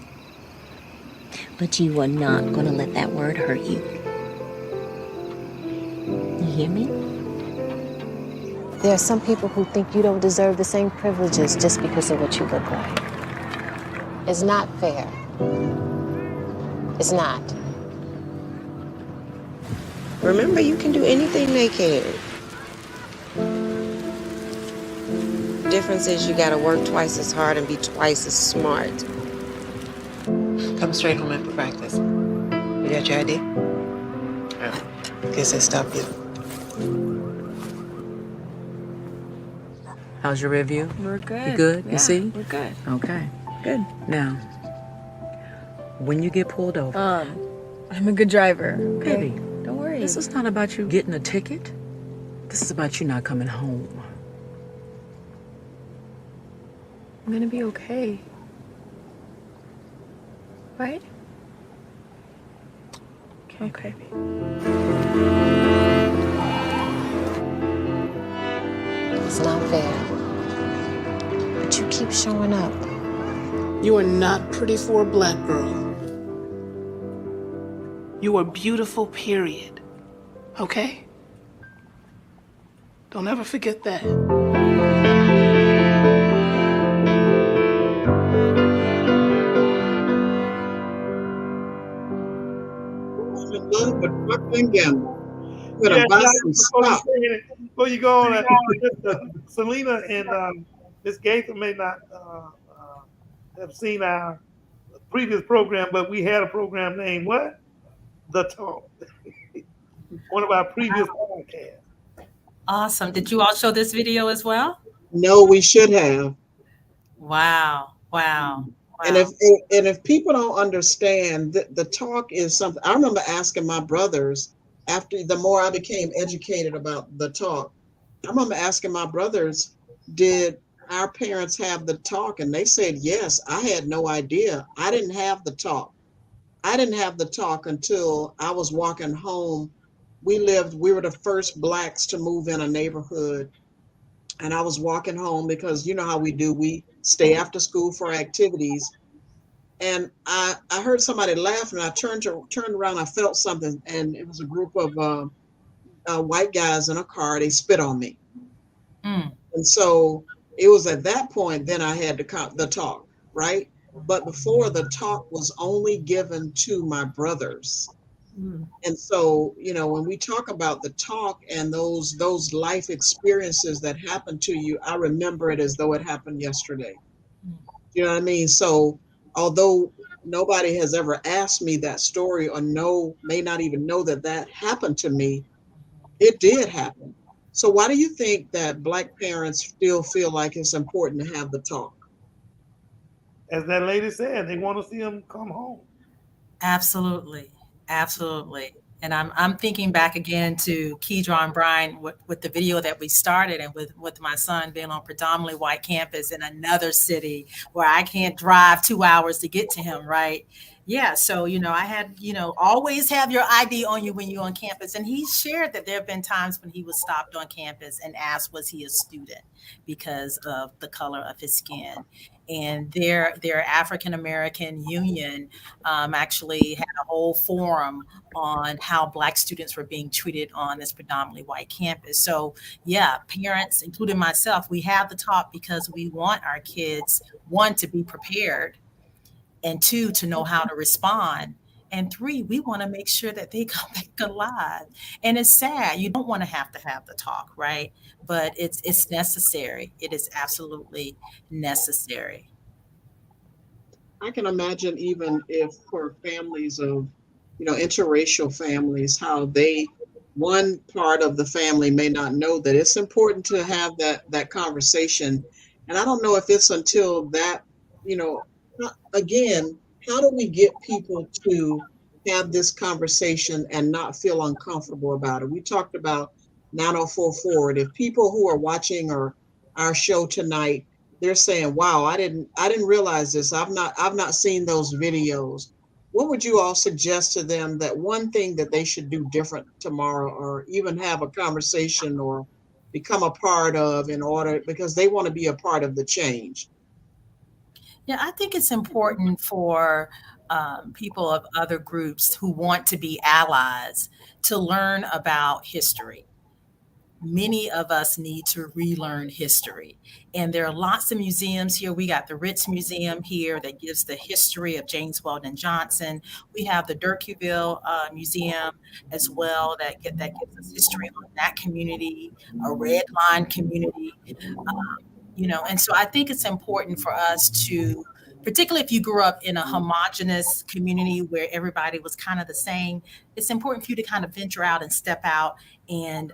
But you are not going to let that word hurt you. You hear me? There are some people who think you don't deserve the same privileges just because of what you look like. It's not fair. It's not. Remember, you can do anything they can. Difference is you gotta work twice as hard and be twice as smart. Come straight home after practice. You got your ID? Oh, guess I stopped you. How's your review? We're good. You good? Yeah, You see? We're good. Okay. Good. Now, when you get pulled over, I'm a good driver. Okay? baby, Don't worry. this is not about you getting a ticket. This is about you not coming home. I'm gonna be okay. Right? Okay. It's not fair. But you keep showing up. You are not pretty for a black girl. You are beautiful, period. Okay? Don't ever forget that. I'm in love with Procter & Gamble. We're gonna Yeah, buy now, some stock. before you go on, Selena and Ms. Gaither may not have seen our previous program, but we had a program named what? The Talk. One of our previous podcasts. Awesome. Did you all show this video as well? No, we should have. Wow. Wow. And if people don't understand, the talk is something. I remember asking my brothers after the more I became educated about the talk. I remember asking my brothers, did our parents have the talk? And they said yes. I had no idea. I didn't have the talk. I didn't have the talk until I was walking home. We were the first blacks to move in a neighborhood. And I was walking home because you know how we do. We stay after school for activities. And I heard somebody laughing. I turned around. I felt something. And it was a group of white guys in a car. They spit on me. Mm. And so it was at that point, then I had the talk, right? But before, the talk was only given to my brothers. And so, you know, when we talk about the talk and those life experiences that happened to you, I remember it as though it happened yesterday. You know what I mean? So although nobody has ever asked me that story or may not even know that that happened to me. It did happen. So why do you think that Black parents still feel like it's important to have the talk? As that lady said, they want to see them come home. Absolutely. Absolutely. And I'm thinking back again to Keydron Bryan with the video that we started, and with my son being on predominantly white campus in another city where I can't drive 2 hours to get to him, right? Yeah. So, I had, always have your ID on you when you're on campus. And he shared that there have been times when he was stopped on campus and asked, was he a student because of the color of his skin? And their African American union actually had a whole forum on how Black students were being treated on this predominantly white campus. So yeah, parents, including myself, we have the talk because we want our kids, one, to be prepared, and two, to know how to respond. And three, we want to make sure that they come back alive. And it's sad. You don't want to have the talk, right? But it's necessary. It is absolutely necessary. I can imagine even if for families of, interracial families, how one part of the family may not know that it's important to have that conversation. And I don't know if it's until that, again, how do we get people to have this conversation and not feel uncomfortable about it? We talked about 904 Forward. If people who are watching our show tonight, they're saying, wow, I didn't realize this. I've not seen those videos. What would you all suggest to them that one thing that they should do different tomorrow, or even have a conversation or become a part of because they want to be a part of the change? Yeah, I think it's important for people of other groups who want to be allies to learn about history. Many of us need to relearn history. And there are lots of museums here. We got the Ritz Museum here that gives the history of James Weldon Johnson. We have the D'Urberville Museum as well that gives us history on that community, a Red Line community. And so I think it's important for us to, particularly if you grew up in a homogenous community where everybody was kind of the same, it's important for you to kind of venture out and step out and,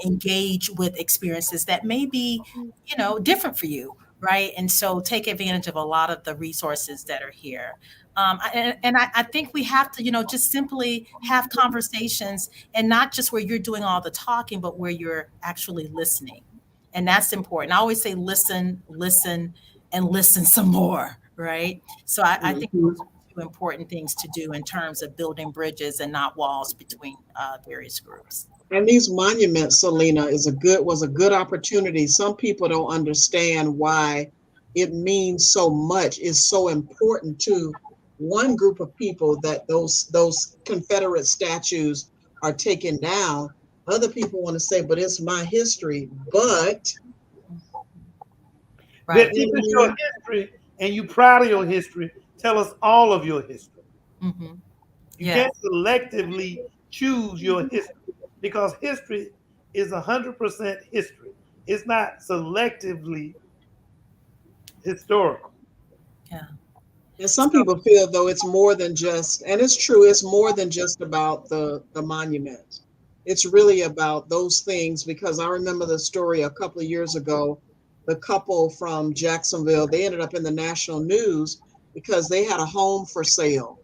engage with experiences that may be, different for you, right? And so take advantage of a lot of the resources that are here. I think we have to, just simply have conversations, and not just where you're doing all the talking, but where you're actually listening. And that's important. I always say, listen, and listen some more, right? So I think those are two important things to do in terms of building bridges and not walls between various groups. And these monuments, Selena, was a good opportunity. Some people don't understand why it means so much. It's so important to one group of people that those Confederate statues are taken down. Other people want to say, but it's my history. But right. If it's your history and you're proud of your history, tell us all of your history. Mm-hmm. You can't selectively choose your history, because history is 100% history. It's not selectively historical. Yeah. And some people feel, though, it's more than just, and it's true, it's more than just about the monument. It's really about those things, because I remember the story a couple of years ago, the couple from Jacksonville, they ended up in the national news because they had a home for sale.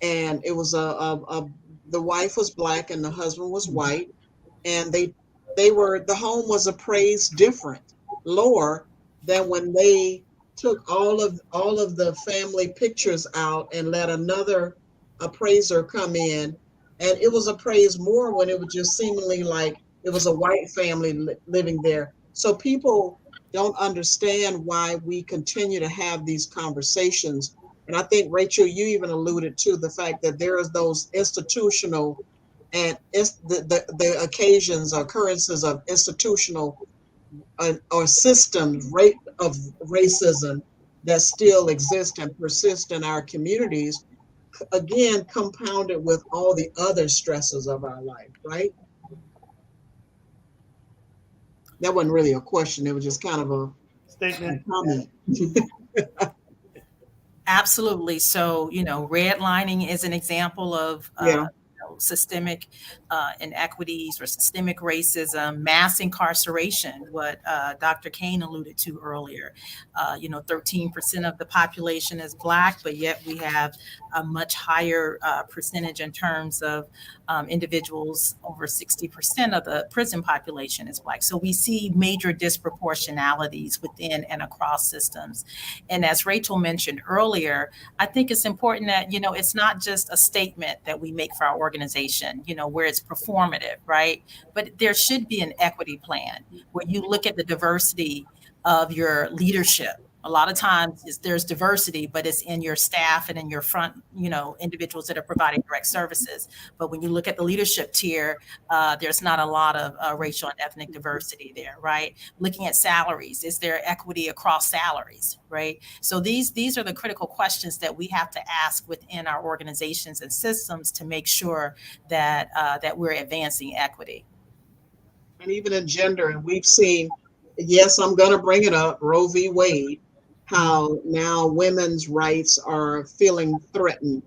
And it was the wife was Black and the husband was white. And the home was appraised lower than when they took all of the family pictures out and let another appraiser come in. And it was appraised more when it was just seemingly like it was a white family living there. So people don't understand why we continue to have these conversations. And I think, Rachel, you even alluded to the fact that there is those institutional and the occasions, occurrences of institutional or systems of racism that still exist and persist in our communities, again, compounded with all the other stresses of our life, right? That wasn't really a question. It was just kind of a statement. Comment. Absolutely. So, redlining is an example of Yeah. systemic inequities or systemic racism, mass incarceration, what Dr. Kane alluded to earlier. 13% of the population is Black, but yet we have a much higher percentage in terms of individuals. Over 60% of the prison population is Black. So we see major disproportionalities within and across systems. And as Rachel mentioned earlier, I think it's important that, it's not just a statement that we make for our organization, where it's performative, right? But there should be an equity plan where you look at the diversity of your leadership. A lot of times there's diversity, but it's in your staff and in your front, individuals that are providing direct services. But when you look at the leadership tier, there's not a lot of racial and ethnic diversity there, right? Looking at salaries, is there equity across salaries, right? So these are the critical questions that we have to ask within our organizations and systems to make sure that that we're advancing equity. And even in gender, and we've seen, yes, I'm going to bring it up, Roe v. Wade, how now women's rights are feeling threatened.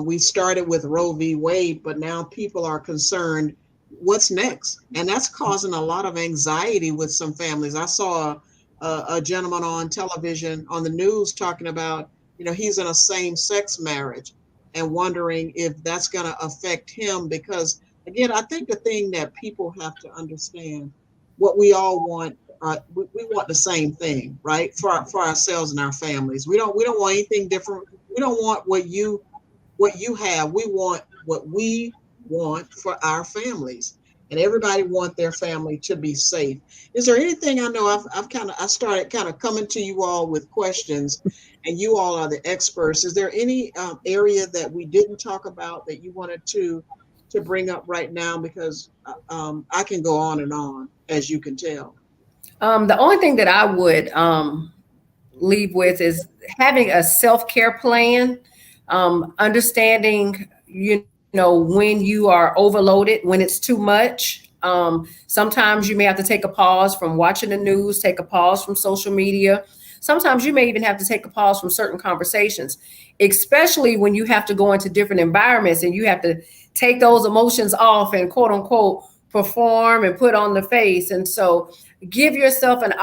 We started with Roe v. Wade, but now people are concerned, what's next? And that's causing a lot of anxiety with some families. I saw a gentleman on television, on the news, talking about, he's in a same-sex marriage and wondering if that's going to affect him. Because, again, I think the thing that people have to understand, what we all want, we want the same thing, right? For ourselves and our families. We don't want anything different. We don't want what you have. We want what we want for our families, and everybody want their family to be safe. Is there anything? I know I started kind of coming to you all with questions, and you all are the experts. Is there any area that we didn't talk about that you wanted to bring up right now? Because I can go on and on, as you can tell. The only thing that I would leave with is having a self-care plan, understanding, when you are overloaded, when it's too much. Sometimes you may have to take a pause from watching the news, take a pause from social media. Sometimes you may even have to take a pause from certain conversations, especially when you have to go into different environments and you have to take those emotions off and quote unquote perform and put on the face. And so give yourself an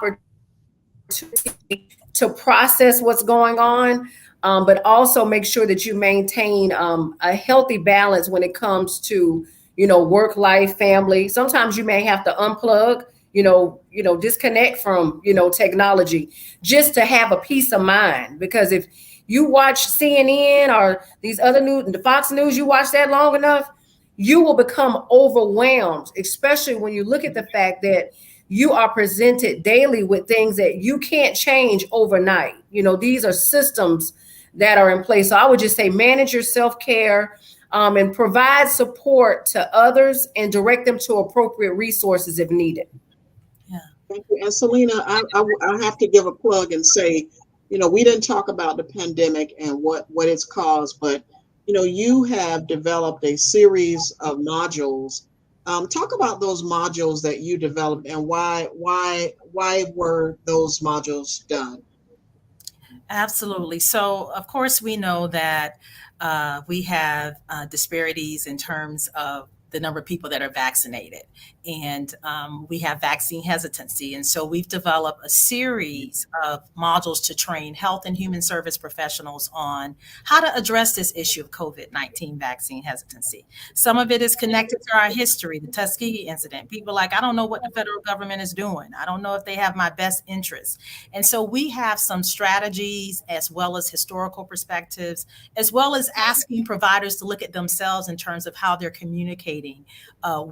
opportunity to process what's going on, but also make sure that you maintain a healthy balance when it comes to, work life, family. Sometimes you may have to unplug, disconnect from, technology just to have a peace of mind. Because if you watch CNN or these other news, the Fox News, you watch that long enough, you will become overwhelmed, especially when you look at the fact that you are presented daily with things that you can't change overnight. These are systems that are in place. So I would just say manage your self-care and provide support to others and direct them to appropriate resources if needed. Yeah. Thank you. And Selena, I have to give a plug and say, we didn't talk about the pandemic and what it's caused, but you have developed a series of modules. Talk about those modules that you developed and why were those modules done? Absolutely. So, of course, we know that we have disparities in terms of the number of people that are vaccinated, and we have vaccine hesitancy. And so we've developed a series of modules to train health and human service professionals on how to address this issue of COVID-19 vaccine hesitancy. Some of it is connected to our history, the Tuskegee incident. People are like, I don't know what the federal government is doing. I don't know if they have my best interests. And so we have some strategies as well as historical perspectives, as well as asking providers to look at themselves in terms of how they're communicating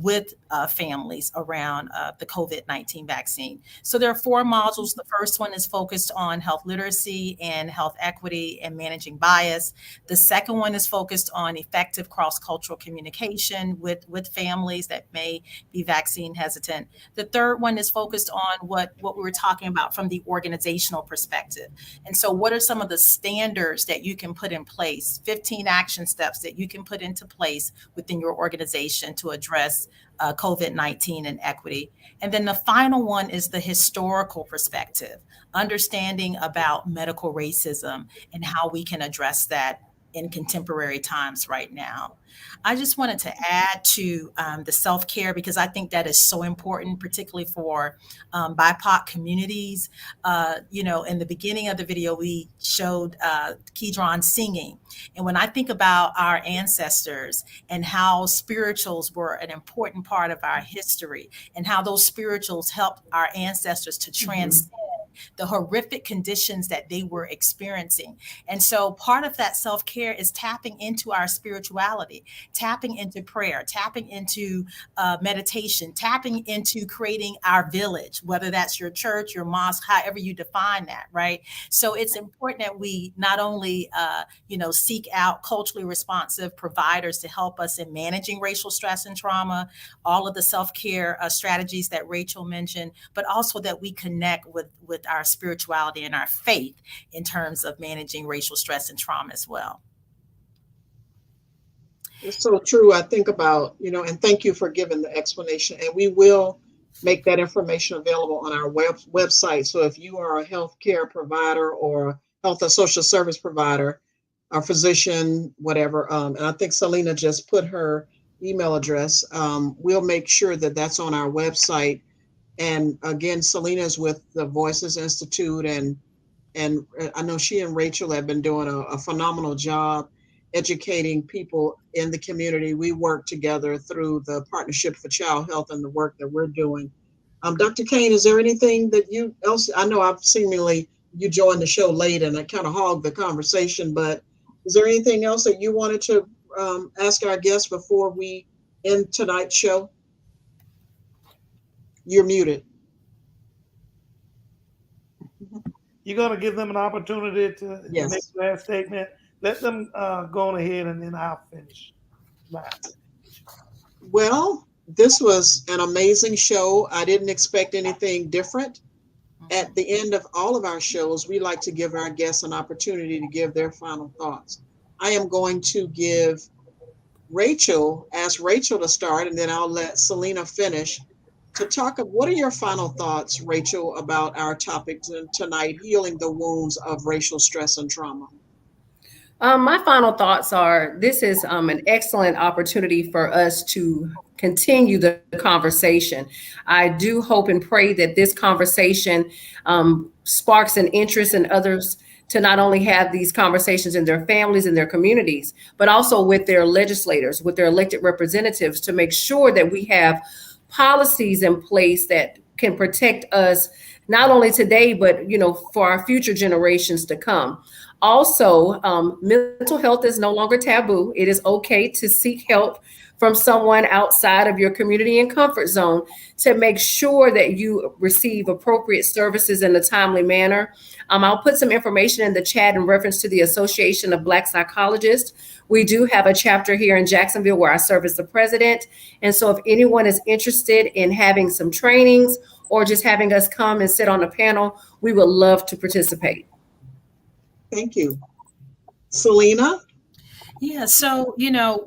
with families around the COVID-19 vaccine. So there are 4 modules. The first one is focused on health literacy and health equity and managing bias. The second one is focused on effective cross-cultural communication with families that may be vaccine hesitant. The third one is focused on what we were talking about from the organizational perspective. And so what are some of the standards that you can put in place, 15 action steps that you can put into place within your organization generation to address COVID-19 and equity. And then the final one is the historical perspective, understanding about medical racism and how we can address that in contemporary times right now. I just wanted to add to the self-care, because I think that is so important, particularly for BIPOC communities. In the beginning of the video, we showed Kidron singing. And when I think about our ancestors and how spirituals were an important part of our history, and how those spirituals helped our ancestors to transcend the horrific conditions that they were experiencing. And so part of that self-care is tapping into our spirituality, tapping into prayer, tapping into meditation, tapping into creating our village, whether that's your church, your mosque, however you define that, right? So it's important that we not only, seek out culturally responsive providers to help us in managing racial stress and trauma, all of the self-care strategies that Rachel mentioned, but also that we connect with our spirituality and our faith in terms of managing racial stress and trauma as well. It's so true. I think about, and thank you for giving the explanation. And we will make that information available on our website. So if you are a healthcare provider or health or social service provider, a physician, whatever, and I think Selena just put her email address, we'll make sure that that's on our website. And again, Selena is with the Voices Institute, and I know she and Rachel have been doing a phenomenal job educating people in the community. We work together through the Partnership for Child Health and the work that we're doing. Dr. Kane, is there anything that I know I've seemingly, you joined the show late and I kind of hogged the conversation, but is there anything else that you wanted to ask our guests before we end tonight's show? You're muted. You're going to give them an opportunity to Yes. make the last statement. Let them go on ahead, and then I'll finish. Bye. Well, this was an amazing show. I didn't expect anything different. At the end of all of our shows, we like to give our guests an opportunity to give their final thoughts. I am going to ask Rachel to start, and then I'll let Selena finish. To talk of what are your final thoughts, Rachel, about our topic tonight, healing the wounds of racial stress and trauma? My final thoughts are, this is an excellent opportunity for us to continue the conversation. I do hope and pray that this conversation sparks an interest in others to not only have these conversations in their families and their communities, but also with their legislators, with their elected representatives, to make sure that we have policies in place that can protect us not only today, but for our future generations to come. Also, mental health is no longer taboo. It is okay to seek help from someone outside of your community and comfort zone to make sure that you receive appropriate services in a timely manner. I'll put some information in the chat in reference to the Association of Black Psychologists. We do have a chapter here in Jacksonville where I serve as the president. And so if anyone is interested in having some trainings or just having us come and sit on a panel, we would love to participate. Thank you. Selena? Yeah, so,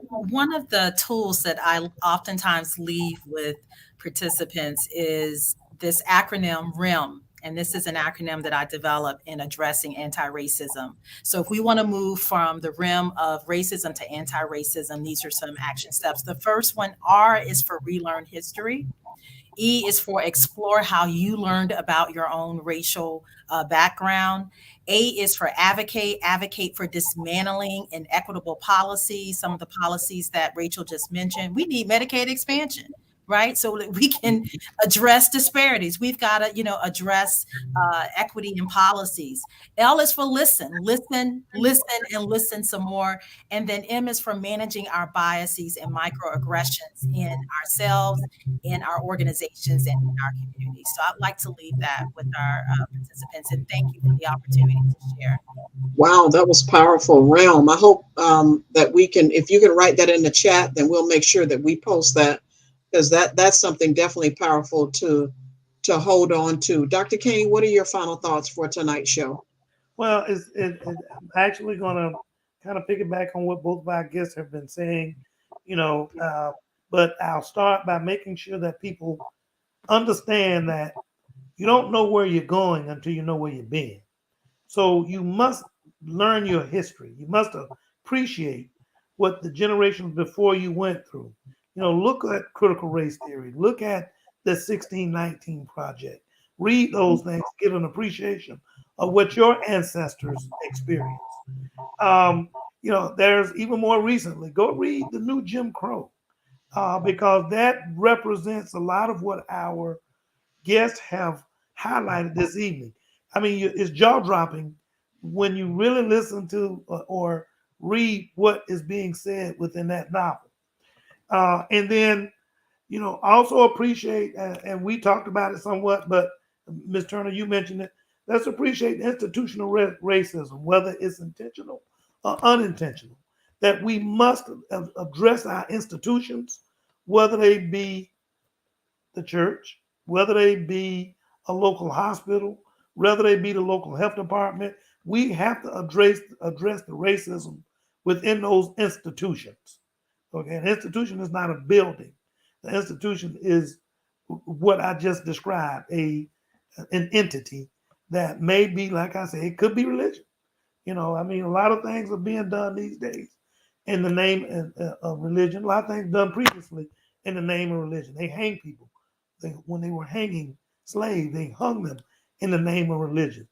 one of the tools that I oftentimes leave with participants is this acronym REM. And this is an acronym that I developed in addressing anti-racism. So if we want to move from the REM of racism to anti-racism, these are some action steps. The first one, R, is for relearn history. E is for explore how you learned about your own racial background. A is for advocate for dismantling inequitable policies, some of the policies that Rachel just mentioned. We need Medicaid expansion, right? So that we can address disparities. We've got to, address equity in policies. L is for listen some more. And then M is for managing our biases and microaggressions in ourselves, in our organizations, and in our communities. So I'd like to leave that with our participants, and thank you for the opportunity to share. Wow, that was powerful. Realm. I hope that we can, if you can write that in the chat, then we'll make sure that we post that, because that's something definitely powerful to hold on to. Dr. Kane, what are your final thoughts for tonight's show? Well, I'm actually going to kind of piggyback on what both of our guests have been saying. but I'll start by making sure that people understand that you don't know where you're going until you know where you've been. So you must learn your history. You must appreciate what the generations before you went through. You know, look at critical race theory. Look at the 1619 Project. Read those things, get an appreciation of what your ancestors experienced. You know, there's even more recently, go read the new Jim Crow, because that represents a lot of what our guests have highlighted this evening. I mean, it's jaw dropping when you really listen to or read what is being said within that novel. And then, you know, also appreciate, and we talked about it somewhat, but Ms. Turner, you mentioned it. Let's appreciate institutional racism, whether it's intentional or unintentional, that we must address our institutions, whether they be the church, whether they be a local hospital, whether they be the local health department. We have to address the racism within those institutions. Okay, an institution is not a building. The institution is what I just described, an entity that may be, like I say, it could be religion. You know, I mean, a lot of things are being done these days in the name of religion. A lot of things done previously in the name of religion. They hang people. When they were hanging slaves, they hung them in the name of religion.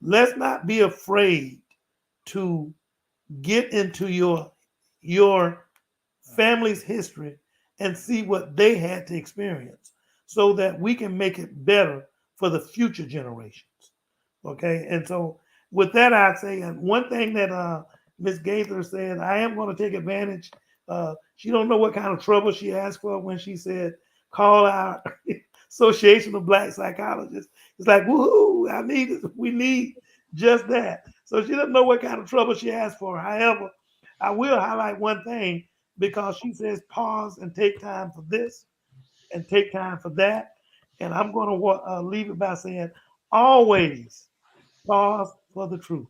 Let's not be afraid to get into your family's history and see what they had to experience so that we can make it better for the future generations. Okay. And so with that, I'd say one thing that Ms. Gaither said, I am going to take advantage. She don't know what kind of trouble she asked for when she said, call our Association of Black Psychologists. It's like, woohoo, we need just that. So she doesn't know what kind of trouble she asked for. However, I will highlight one thing, because she says pause and take time for this and take time for that. And I'm going to leave it by saying always pause for the truth.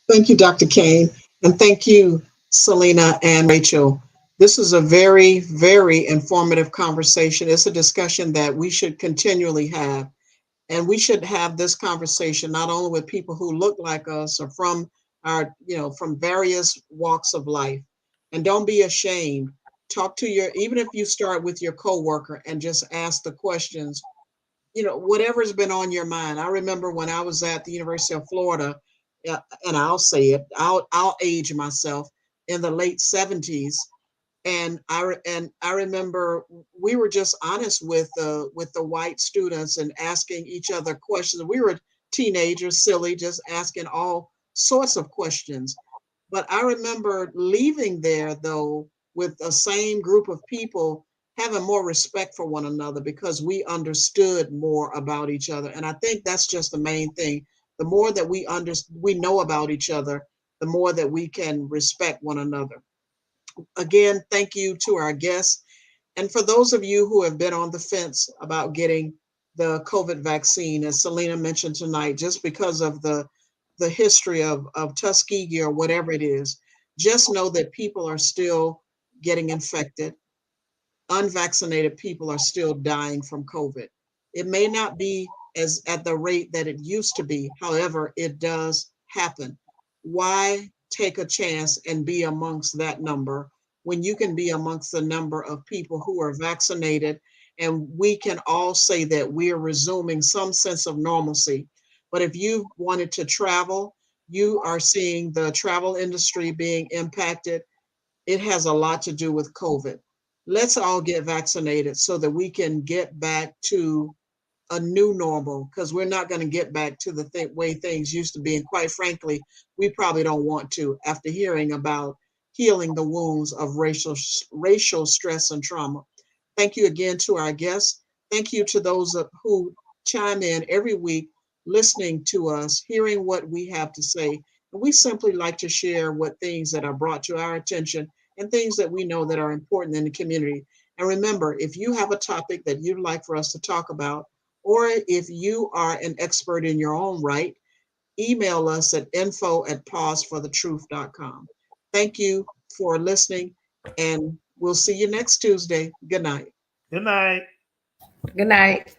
Thank you, Dr. Kane. And thank you, Selena and Rachel. This is a very, very informative conversation. It's a discussion that we should continually have. And we should have this conversation not only with people who look like us or from from various walks of life. And don't be ashamed. Talk to even if you start with your coworker and just ask the questions, whatever's been on your mind. I remember when I was at the University of Florida, and I'll say it, I'll age myself, in the late 70s. And I remember we were just honest with the white students and asking each other questions. We were teenagers, silly, just asking all sorts of questions. But I remember leaving there, though, with the same group of people, having more respect for one another because we understood more about each other. And I think that's just the main thing. The more that we know about each other, the more that we can respect one another. Again, thank you to our guests. And for those of you who have been on the fence about getting the COVID vaccine, as Selena mentioned tonight, just because of the history of Tuskegee or whatever it is, just know that people are still getting infected. Unvaccinated people are still dying from COVID. It may not be as at the rate that it used to be. However, it does happen. Why take a chance and be amongst that number when you can be amongst the number of people who are vaccinated, and we can all say that we are resuming some sense of normalcy. But if you wanted to travel, you are seeing the travel industry being impacted. It has a lot to do with COVID. Let's all get vaccinated so that we can get back to a new normal, because we're not going to get back to the way things used to be. And quite frankly, we probably don't want to, after hearing about healing the wounds of racial stress and trauma. Thank you again to our guests. Thank you to those who chime in every week, listening to us, hearing what we have to say. And we simply like to share what things that are brought to our attention and things that we know that are important in the community. And remember, if you have a topic that you'd like for us to talk about, or if you are an expert in your own right, email us at info@pauseforthetruth.com. Thank you for listening, And we'll see you next Tuesday. Good night. Good night. Good night.